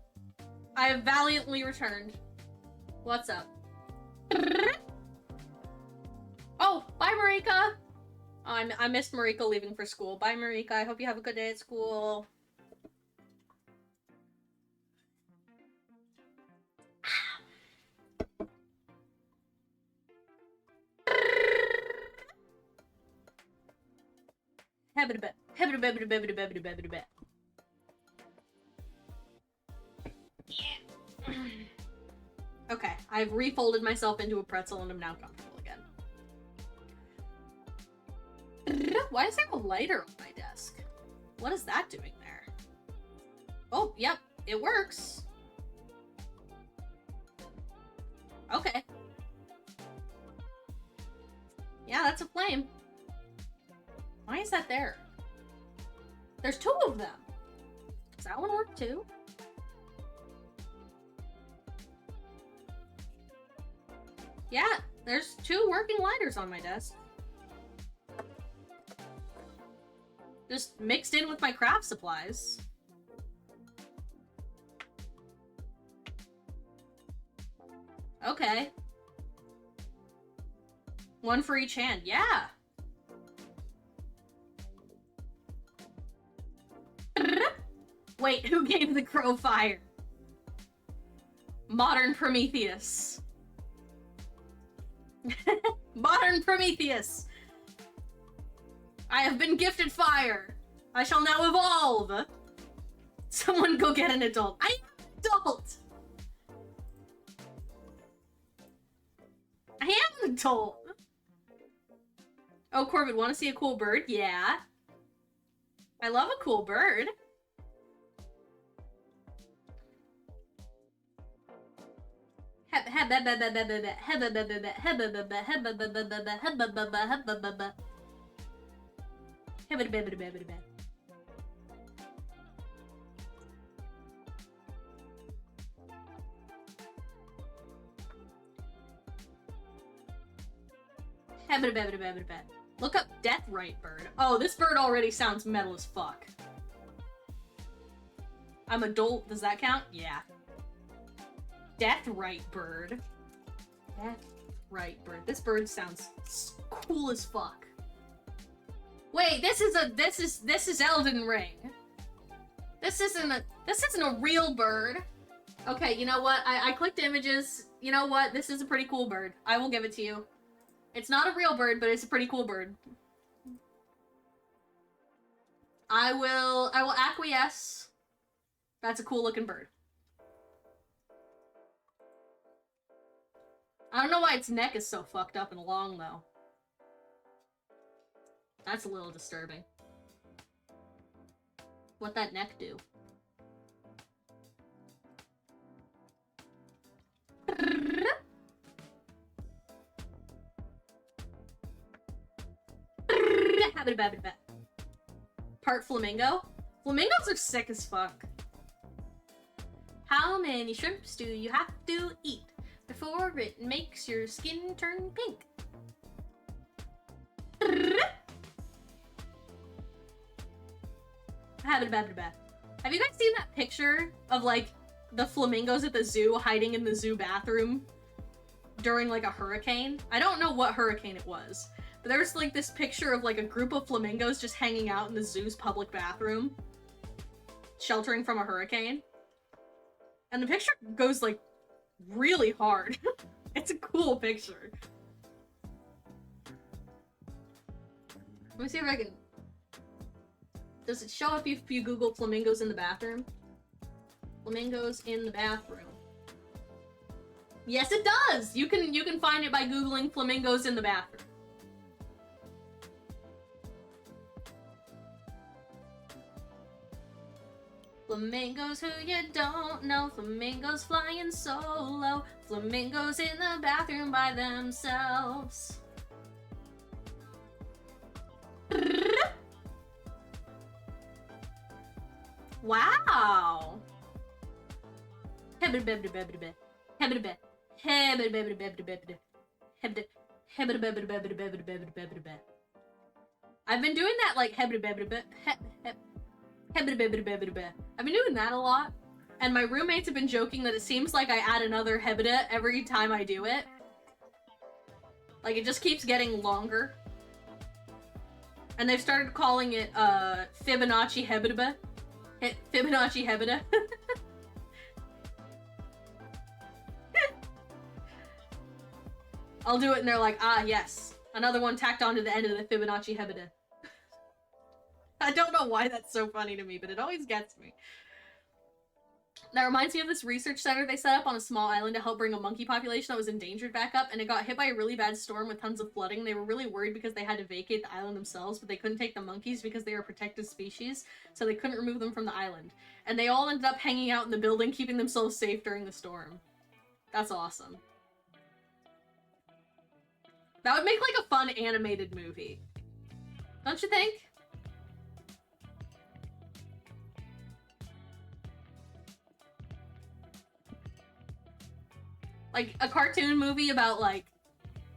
I have valiantly returned. What's up? Oh, bye, Marika! I missed Marika leaving for school. Bye, Marika. I hope you have a good day at school. Okay, I've refolded myself into a pretzel and I'm now comfortable again. Why is there a lighter on my desk? What is that doing there? Oh, yep, it works. Okay. Yeah, that's a flame. Why is that there? There's two of them. Does that one work too? Yeah, there's two working lighters on my desk. Just mixed in with my craft supplies. Okay. One for each hand, yeah. Wait, who gave the crow fire? Modern Prometheus. Modern Prometheus! I have been gifted fire! I shall now evolve! Someone go get an adult. I am an adult! I am an adult! Oh, Corbin, wanna see a cool bird? Yeah. I love a cool bird. Look up Deathrite bird. Oh, this bird already sounds metal as fuck. I'm adult. Does that count? Yeah. Deathrite bird. Deathrite bird. This bird sounds cool as fuck. Wait, this is Elden Ring. This isn't a real bird. Okay, you know what? I clicked images. You know what? This is a pretty cool bird. I will give it to you. It's not a real bird, but it's a pretty cool bird. I will acquiesce. That's a cool looking bird. I don't know why its neck is so fucked up and long, though. That's a little disturbing. What'd that neck do? Part flamingo? Flamingos are sick as fuck. How many shrimps do you have to eat before it makes your skin turn pink? Have you guys seen that picture of, like, the flamingos at the zoo hiding in the zoo bathroom during, like, a hurricane? I don't know what hurricane it was, but there's, like, this picture of, like, a group of flamingos just hanging out in the zoo's public bathroom, sheltering from a hurricane. And the picture goes, like, really hard. It's a cool picture. Let me see if I can... Does it show up if you Google flamingos in the bathroom? Flamingos in the bathroom. Yes, it does! You can find it by Googling flamingos in the bathroom. Flamingos who you don't know, flamingos flying solo, flamingos in the bathroom by themselves. Wow! I've been doing that, like, I've been doing that a lot. And my roommates have been joking that it seems like I add another hebida every time I do it. Like, it just keeps getting longer. And they've started calling it, Fibonacci hebida. Fibonacci hebida. I'll do it and they're like, ah, yes. Another one tacked onto the end of the Fibonacci hebida. I don't know why that's so funny to me, but it always gets me. That reminds me of this research center they set up on a small island to help bring a monkey population that was endangered back up, and it got hit by a really bad storm with tons of flooding. They were really worried because they had to vacate the island themselves, but they couldn't take the monkeys because they were a protected species, so they couldn't remove them from the island. And they all ended up hanging out in the building, keeping themselves safe during the storm. That's awesome. That would make, like, a fun animated movie. Don't you think? Like, a cartoon movie about, like,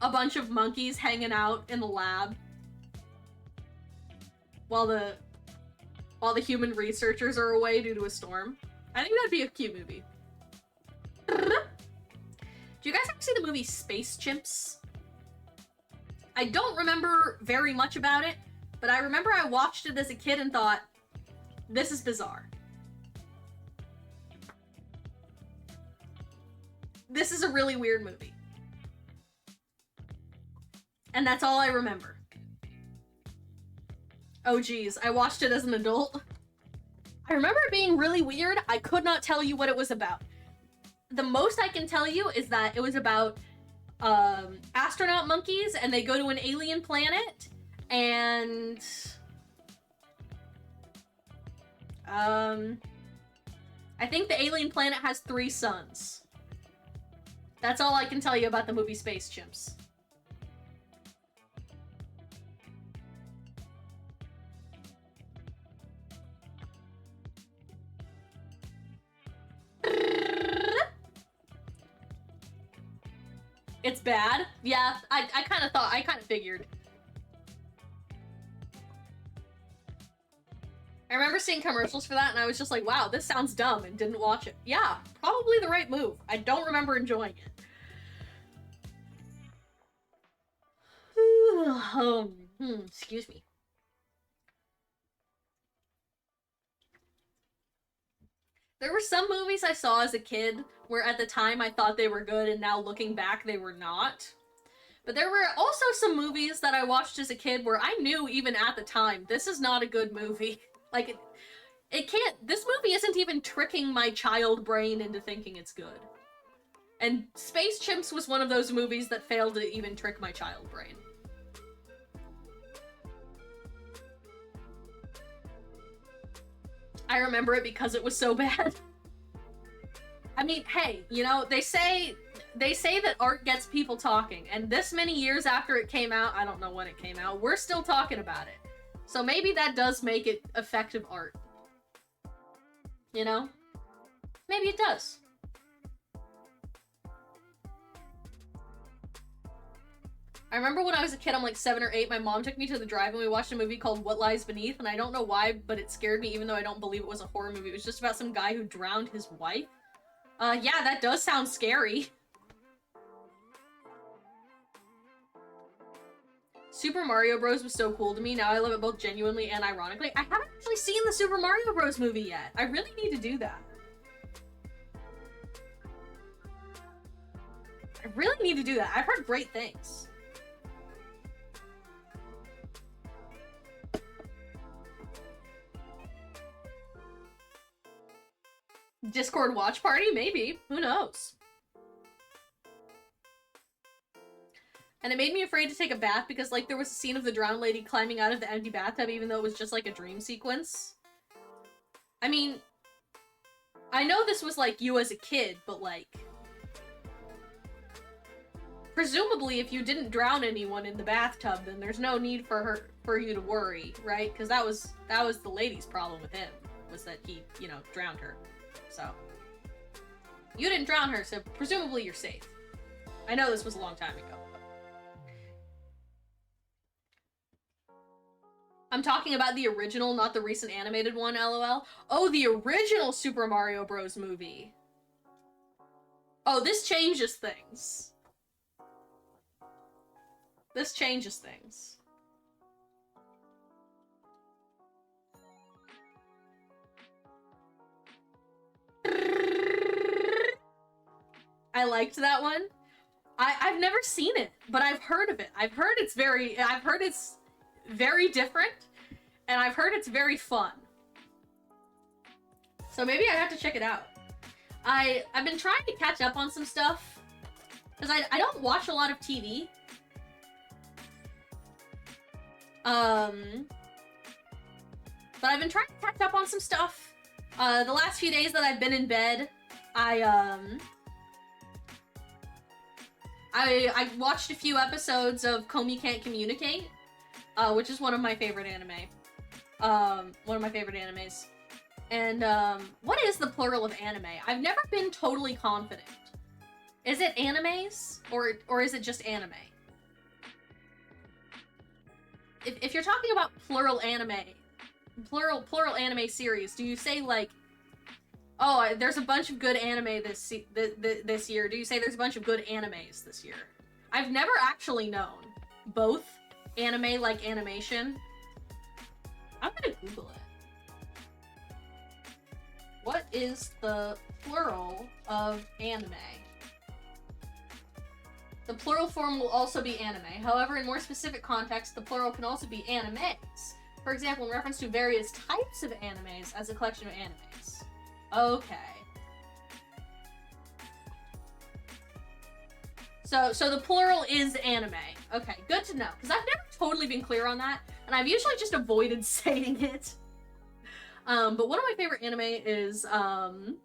a bunch of monkeys hanging out in the lab while the human researchers are away due to a storm. I think that'd be a cute movie. Do you guys ever see the movie Space Chimps? I don't remember very much about it, but I remember I watched it as a kid and thought, this is bizarre. This is a really weird movie. And that's all I remember. Oh geez, I watched it as an adult. I remember it being really weird. I could not tell you what it was about. The most I can tell you is that it was about astronaut monkeys, and they go to an alien planet, and I think the alien planet has 3 suns. That's all I can tell you about the movie Space Chimps. It's bad? Yeah, I kind of figured. I remember seeing commercials for that and I was just like, wow, this sounds dumb, and didn't watch it. Yeah, probably the right move. I don't remember enjoying it. Excuse me. There were some movies I saw as a kid where at the time I thought they were good and now looking back they were not. But there were also some movies that I watched as a kid where I knew even at the time, this is not a good movie. Like, it can't, this movie isn't even tricking my child brain into thinking it's good. And Space Chimps was one of those movies that failed to even trick my child brain. I remember it because it was so bad. I mean, hey, you know, they say that art gets people talking, and this many years after it came out, I don't know when it came out, we're still talking about it. So maybe that does make it effective art. You know? Maybe it does. I remember when I was a kid, I'm like 7 or 8, my mom took me to the drive and we watched a movie called What Lies Beneath, and I don't know why, but it scared me even though I don't believe it was a horror movie. It was just about some guy who drowned his wife. Yeah, that does sound scary. Super Mario Bros. Was so cool to me. Now I love it both genuinely and ironically. I haven't actually seen the Super Mario Bros. Movie yet. I really need to do that. I really need to do that. I've heard great things. Discord watch party? Maybe. Who knows? And it made me afraid to take a bath because, like, there was a scene of the drowned lady climbing out of the empty bathtub even though it was just, like, a dream sequence. I mean, I know this was, like, you as a kid, but, like, presumably if you didn't drown anyone in the bathtub, then there's no need for you to worry, right? Because that was the lady's problem with him, was that he, you know, drowned her. So, you didn't drown her, so presumably you're safe. I know this was a long time ago. I'm talking about the original, not the recent animated one, lol. Oh, the original Super Mario Bros. Movie. Oh, this changes things. This changes things. I liked that one. I've never seen it, but I've heard of it. I've heard it's very different, and I've heard it's very fun. So maybe I have to check it out. I've been trying to catch up on some stuff, because I don't watch a lot of TV. But I've been trying to catch up on some stuff. The last few days that I've been in bed, I watched a few episodes of Komi Can't Communicate, which is one of my favorite anime. One of my favorite animes. And, what is the plural of anime? I've never been totally confident. Is it animes? Or is it just anime? If you're talking about plural anime series, do you say, like, oh, there's a bunch of good anime this year? Do you say there's a bunch of good animes this year? I've never actually known. Both anime like animation. I'm gonna Google it. What is the plural of anime? The plural form will also be anime. However, in more specific context, the plural can also be animes. For example, in reference to various types of animes as a collection of animes. Okay. So the plural is anime. Okay, good to know. Because I've never totally been clear on that, and I've usually just avoided saying it. But one of my favorite anime is Komi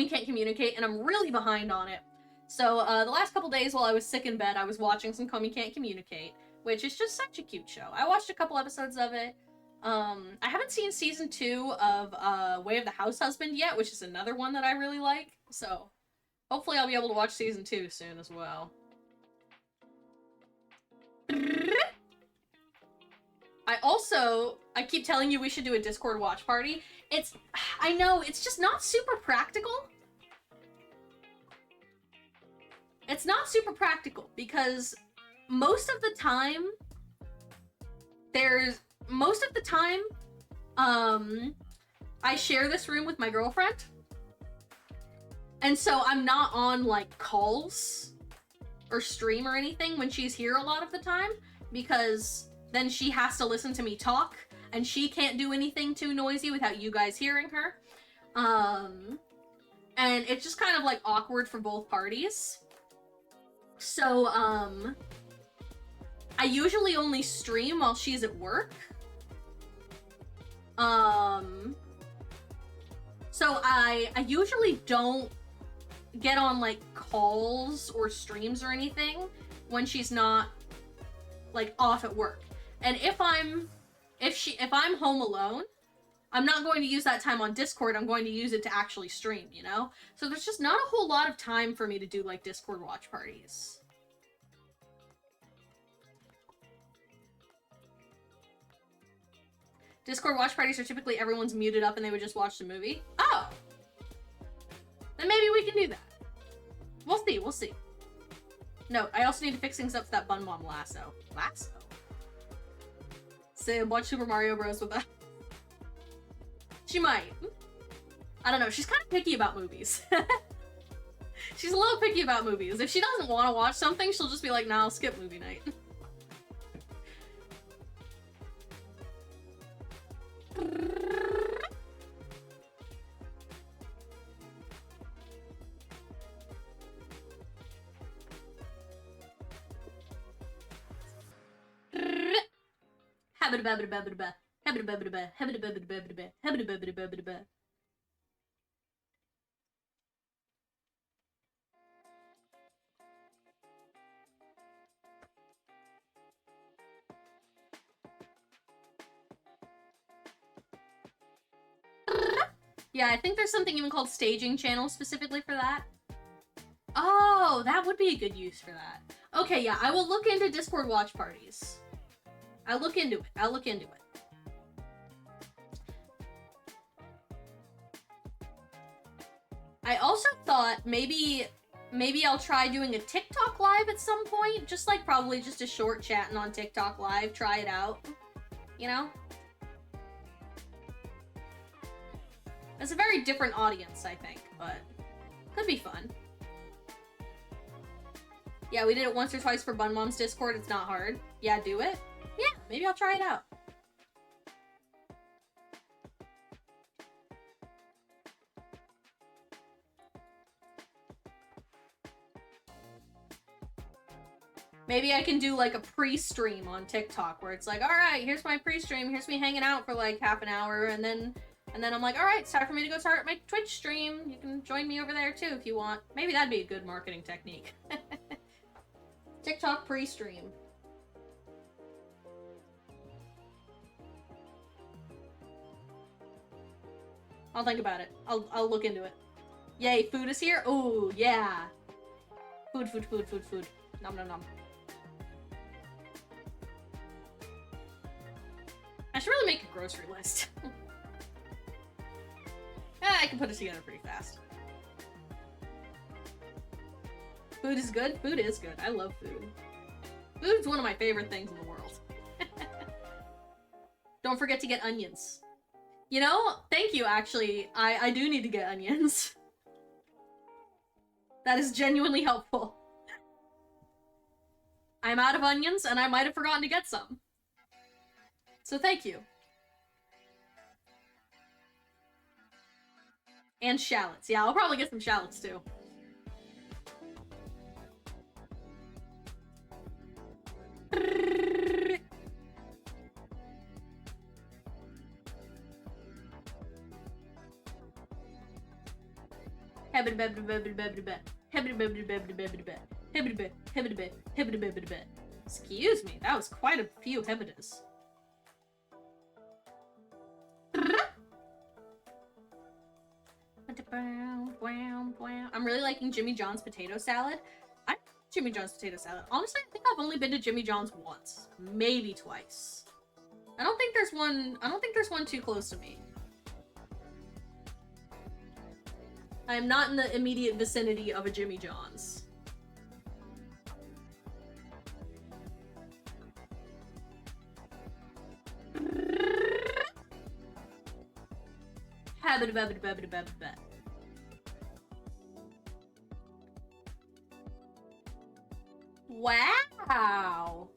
Can't Communicate, and I'm really behind on it. So the last couple days while I was sick in bed, I was watching some Komi Can't Communicate, which is just such a cute show. I watched a couple episodes of it. I haven't seen season 2 of Way of the House Husband yet, which is another one that I really like. So hopefully I'll be able to watch season 2 soon as well. I keep telling you we should do a Discord watch party. I know, it's just not super practical. It's not super practical because most of the time, I share this room with my girlfriend. And so I'm not on, like, calls or stream or anything when she's here a lot of the time, because then she has to listen to me talk, and she can't do anything too noisy without you guys hearing her. And it's just kind of, like, awkward for both parties. So, I usually only stream while she's at work. So I usually don't get on, like, calls or streams or anything when she's not, like, off at work. And if I'm home alone, I'm not going to use that time on Discord, I'm going to use it to actually stream, you know? So there's just not a whole lot of time for me to do, like, Discord watch parties. Discord watch parties are typically everyone's muted up and they would just watch the movie. Oh! Then maybe we can do that. We'll see, we'll see. No, I also need to fix things up for that Bun Mom lasso. Lasso? Say, watch Super Mario Bros. With that. She might. I don't know, she's kind of picky about movies. She's a little picky about movies. If she doesn't want to watch something, she'll just be like, nah, I'll skip movie night. Yeah, I think there's something even called staging channels specifically for that. Oh, that would be a good use for that. Okay, yeah, I will look into Discord watch parties. I'll look into it. I also thought maybe I'll try doing a TikTok live at some point. Just like probably just a short chatting on TikTok live. Try it out. You know? It's a very different audience, I think, but could be fun. Yeah, we did it once or twice for Bun Mom's Discord. It's not hard. Yeah, do it. Yeah, maybe I'll try it out. Maybe I can do like a pre-stream on TikTok where it's like, all right, here's my pre-stream. Here's me hanging out for like half an hour, and then I'm like, all right, it's time for me to go start my Twitch stream. You can join me over there too if you want. Maybe that'd be a good marketing technique. TikTok pre-stream. I'll think about it. I'll look into it. Yay, food is here? Ooh, yeah. Food. Nom nom nom. I should really make a grocery list. I can put it together pretty fast. Food is good? Food is good. I love food. Food is one of my favorite things in the world. Don't forget to get onions. You know, thank you, actually. I do need to get onions. That is genuinely helpful. I'm out of onions, and I might have forgotten to get some. So thank you. And shallots. Yeah, I'll probably get some shallots, too. Excuse me, that was quite a few hebitas. I'm really liking Jimmy John's potato salad. I like Jimmy John's potato salad. Honestly, I think I've only been to Jimmy John's once, maybe twice. I don't think there's one too close to me. I am not in the immediate vicinity of a Jimmy John's. Wow.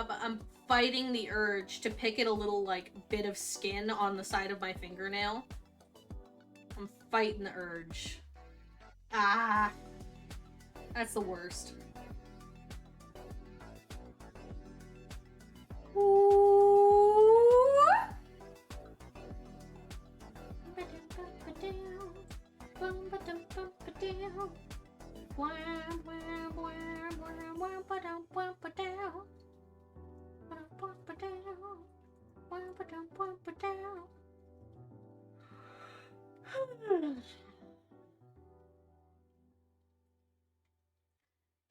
I'm fighting the urge to pick at a little, like, bit of skin on the side of my fingernail. I'm fighting the urge. Ah. That's the worst.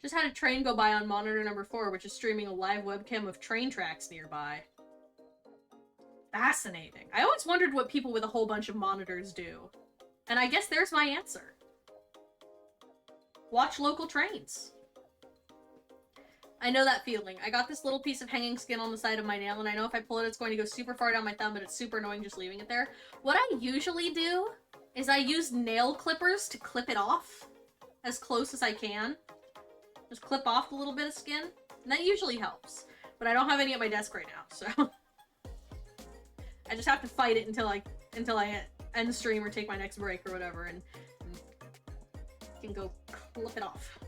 Just had a train go by on monitor number 4, which is streaming a live webcam of train tracks nearby. Fascinating. I always wondered what people with a whole bunch of monitors do. And I guess there's my answer. Watch local trains. I know that feeling. I got this little piece of hanging skin on the side of my nail, and I know if I pull it, it's going to go super far down my thumb, but it's super annoying just leaving it there. What I usually do is I use nail clippers to clip it off as close as I can. Just clip off a little bit of skin, and that usually helps. But I don't have any at my desk right now, so I just have to fight it until I end the stream or take my next break or whatever, and can go clip it off.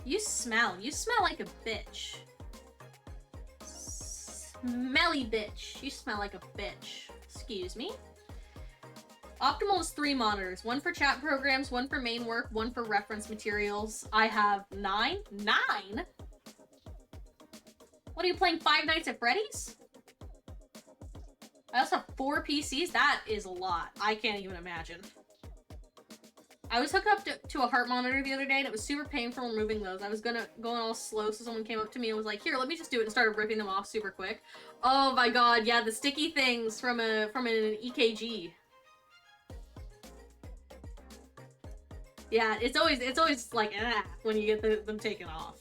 You smell like a bitch. Smelly bitch. You smell like a bitch. Excuse me. Optimal is 3 monitors. 1 for chat programs, 1 for main work, 1 for reference materials. I have 9? 9? What are you playing, Five Nights at Freddy's? I also have 4 PCs? That is a lot. I can't even imagine. I was hooked up to a heart monitor the other day, and it was super painful removing those. I was going all slow, so someone came up to me and was like, "Here, let me just do it," and started ripping them off super quick. Oh my god, yeah, the sticky things from an EKG. Yeah, it's always like when you get them taken off.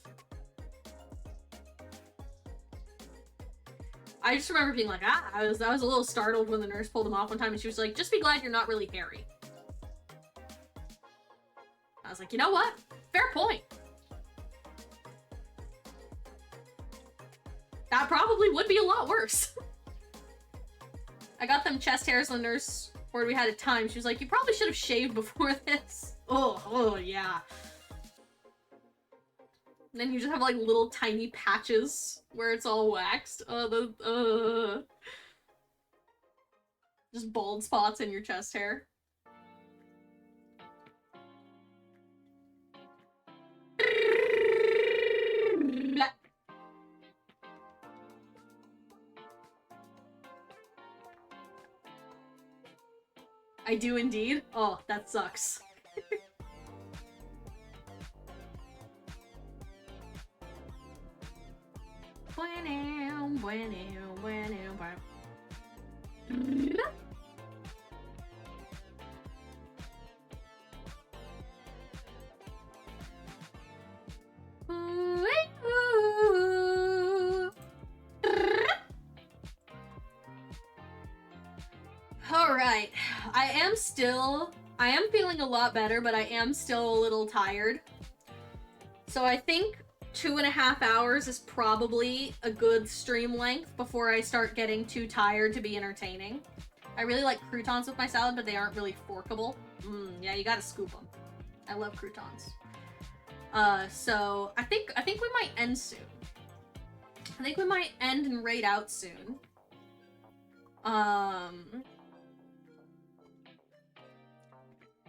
I just remember being like, I was a little startled when the nurse pulled them off one time, and she was like, "Just be glad you're not really hairy." I was like, you know what? Fair point. That probably would be a lot worse. I got them chest hairs, and the nurse, where we had a time, she was like, "You probably should have shaved before this." Oh, yeah. And then you just have like little tiny patches where it's all waxed. Just bald spots in your chest hair. I do indeed. Oh, that sucks. Alright, I am feeling a lot better, but I am still a little tired. So I think 2.5 hours is probably a good stream length before I start getting too tired to be entertaining. I really like croutons with my salad, but they aren't really forkable. Yeah, you gotta scoop them. I love croutons. So I think we might end soon. I think we might end and raid out soon.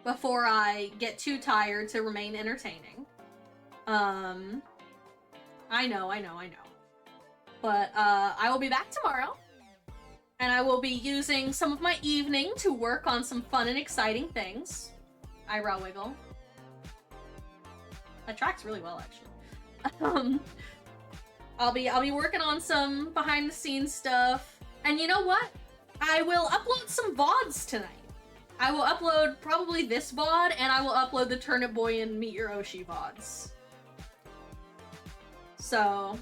Before I get too tired to remain entertaining. I know. But, I will be back tomorrow. And I will be using some of my evening to work on some fun and exciting things. Eyebrow wiggle. That tracks really well, actually. I'll be working on some behind the scenes stuff. And you know what? I will upload some VODs tonight. I will upload probably this VOD, and I will upload the Turnip Boy and Meet Your Oshi VODs. So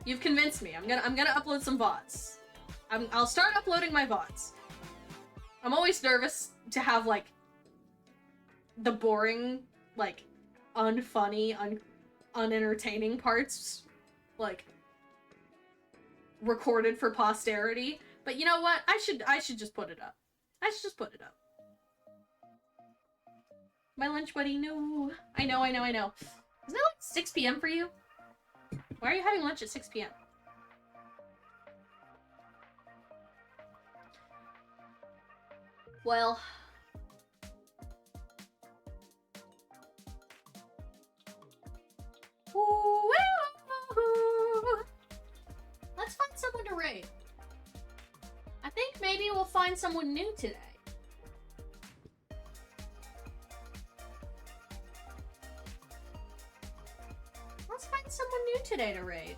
you've convinced me. I'm gonna upload some VODs. I'll start uploading my VODs. I'm always nervous to have like the boring, like unfunny, unentertaining parts like recorded for posterity. But you know what? I should just put it up. I should just put it up. My lunch buddy, no. I know. Isn't it like 6 p.m. for you? Why are you having lunch at 6 p.m.? Well... Let's find someone to raid. I think maybe we'll find someone new today. Let's find someone new today to raid.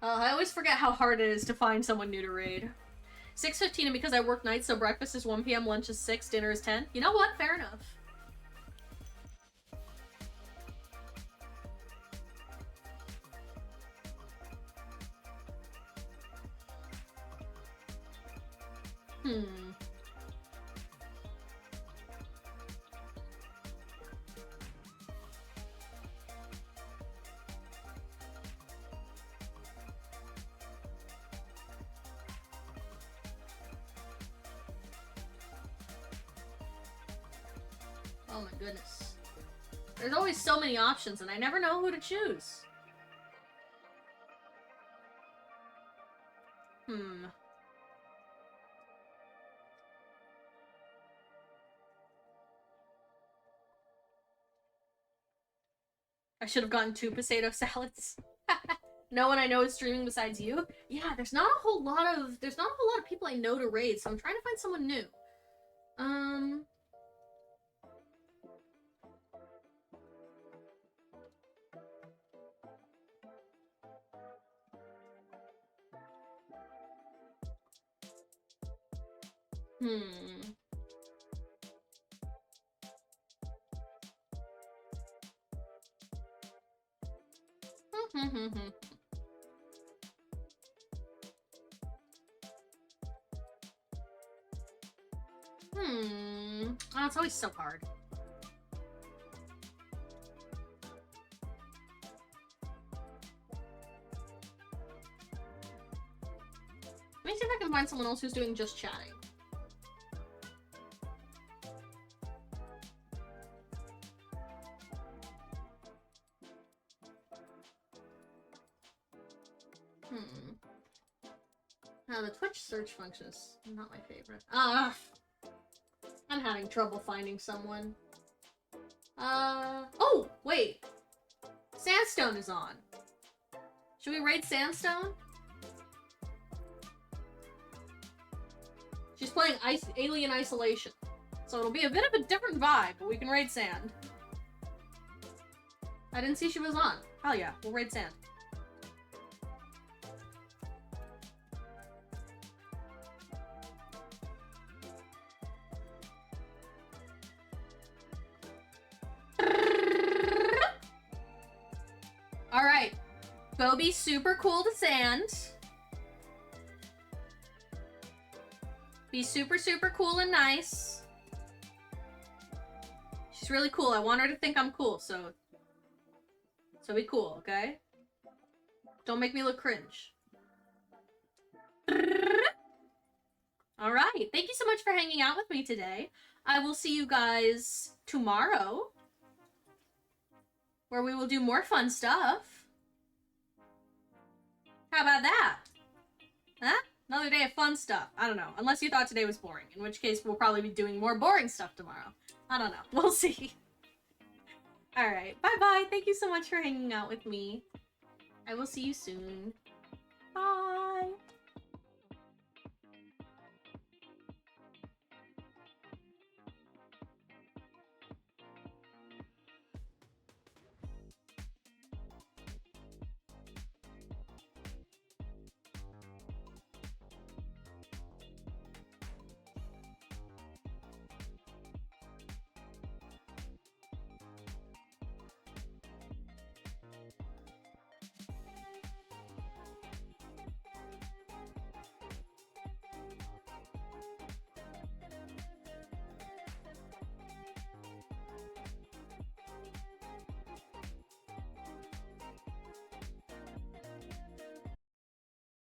I always forget how hard it is to find someone new to raid. 6:15, and because I work nights, so breakfast is 1 p.m., lunch is 6, dinner is 10. You know what? Fair enough. Oh my goodness. There's always so many options and I never know who to choose. I should have gotten 2 potato salads. No one I know is streaming besides you. Yeah, there's not a whole lot of people I know to raid, so I'm trying to find someone new. Oh, it's always so hard. Let me see if I can find someone else who's doing just chatting. The Twitch search function is not my favorite. I'm having trouble finding someone. Oh, wait. Sandstone is on. Should we raid Sandstone? She's playing Alien Isolation. So it'll be a bit of a different vibe, but we can raid Sand. I didn't see she was on. Hell yeah, we'll raid Sand. Alright. Go be super cool to Sand. Be super, super cool and nice. She's really cool. I want her to think I'm cool, so be cool, okay? Don't make me look cringe. Alright. Thank you so much for hanging out with me today. I will see you guys tomorrow, where we will do more fun stuff. How about that? Huh? Another day of fun stuff. I don't know. Unless you thought today was boring, in which case we'll probably be doing more boring stuff tomorrow. I don't know. We'll see. Alright. Bye-bye. Thank you so much for hanging out with me. I will see you soon. Bye.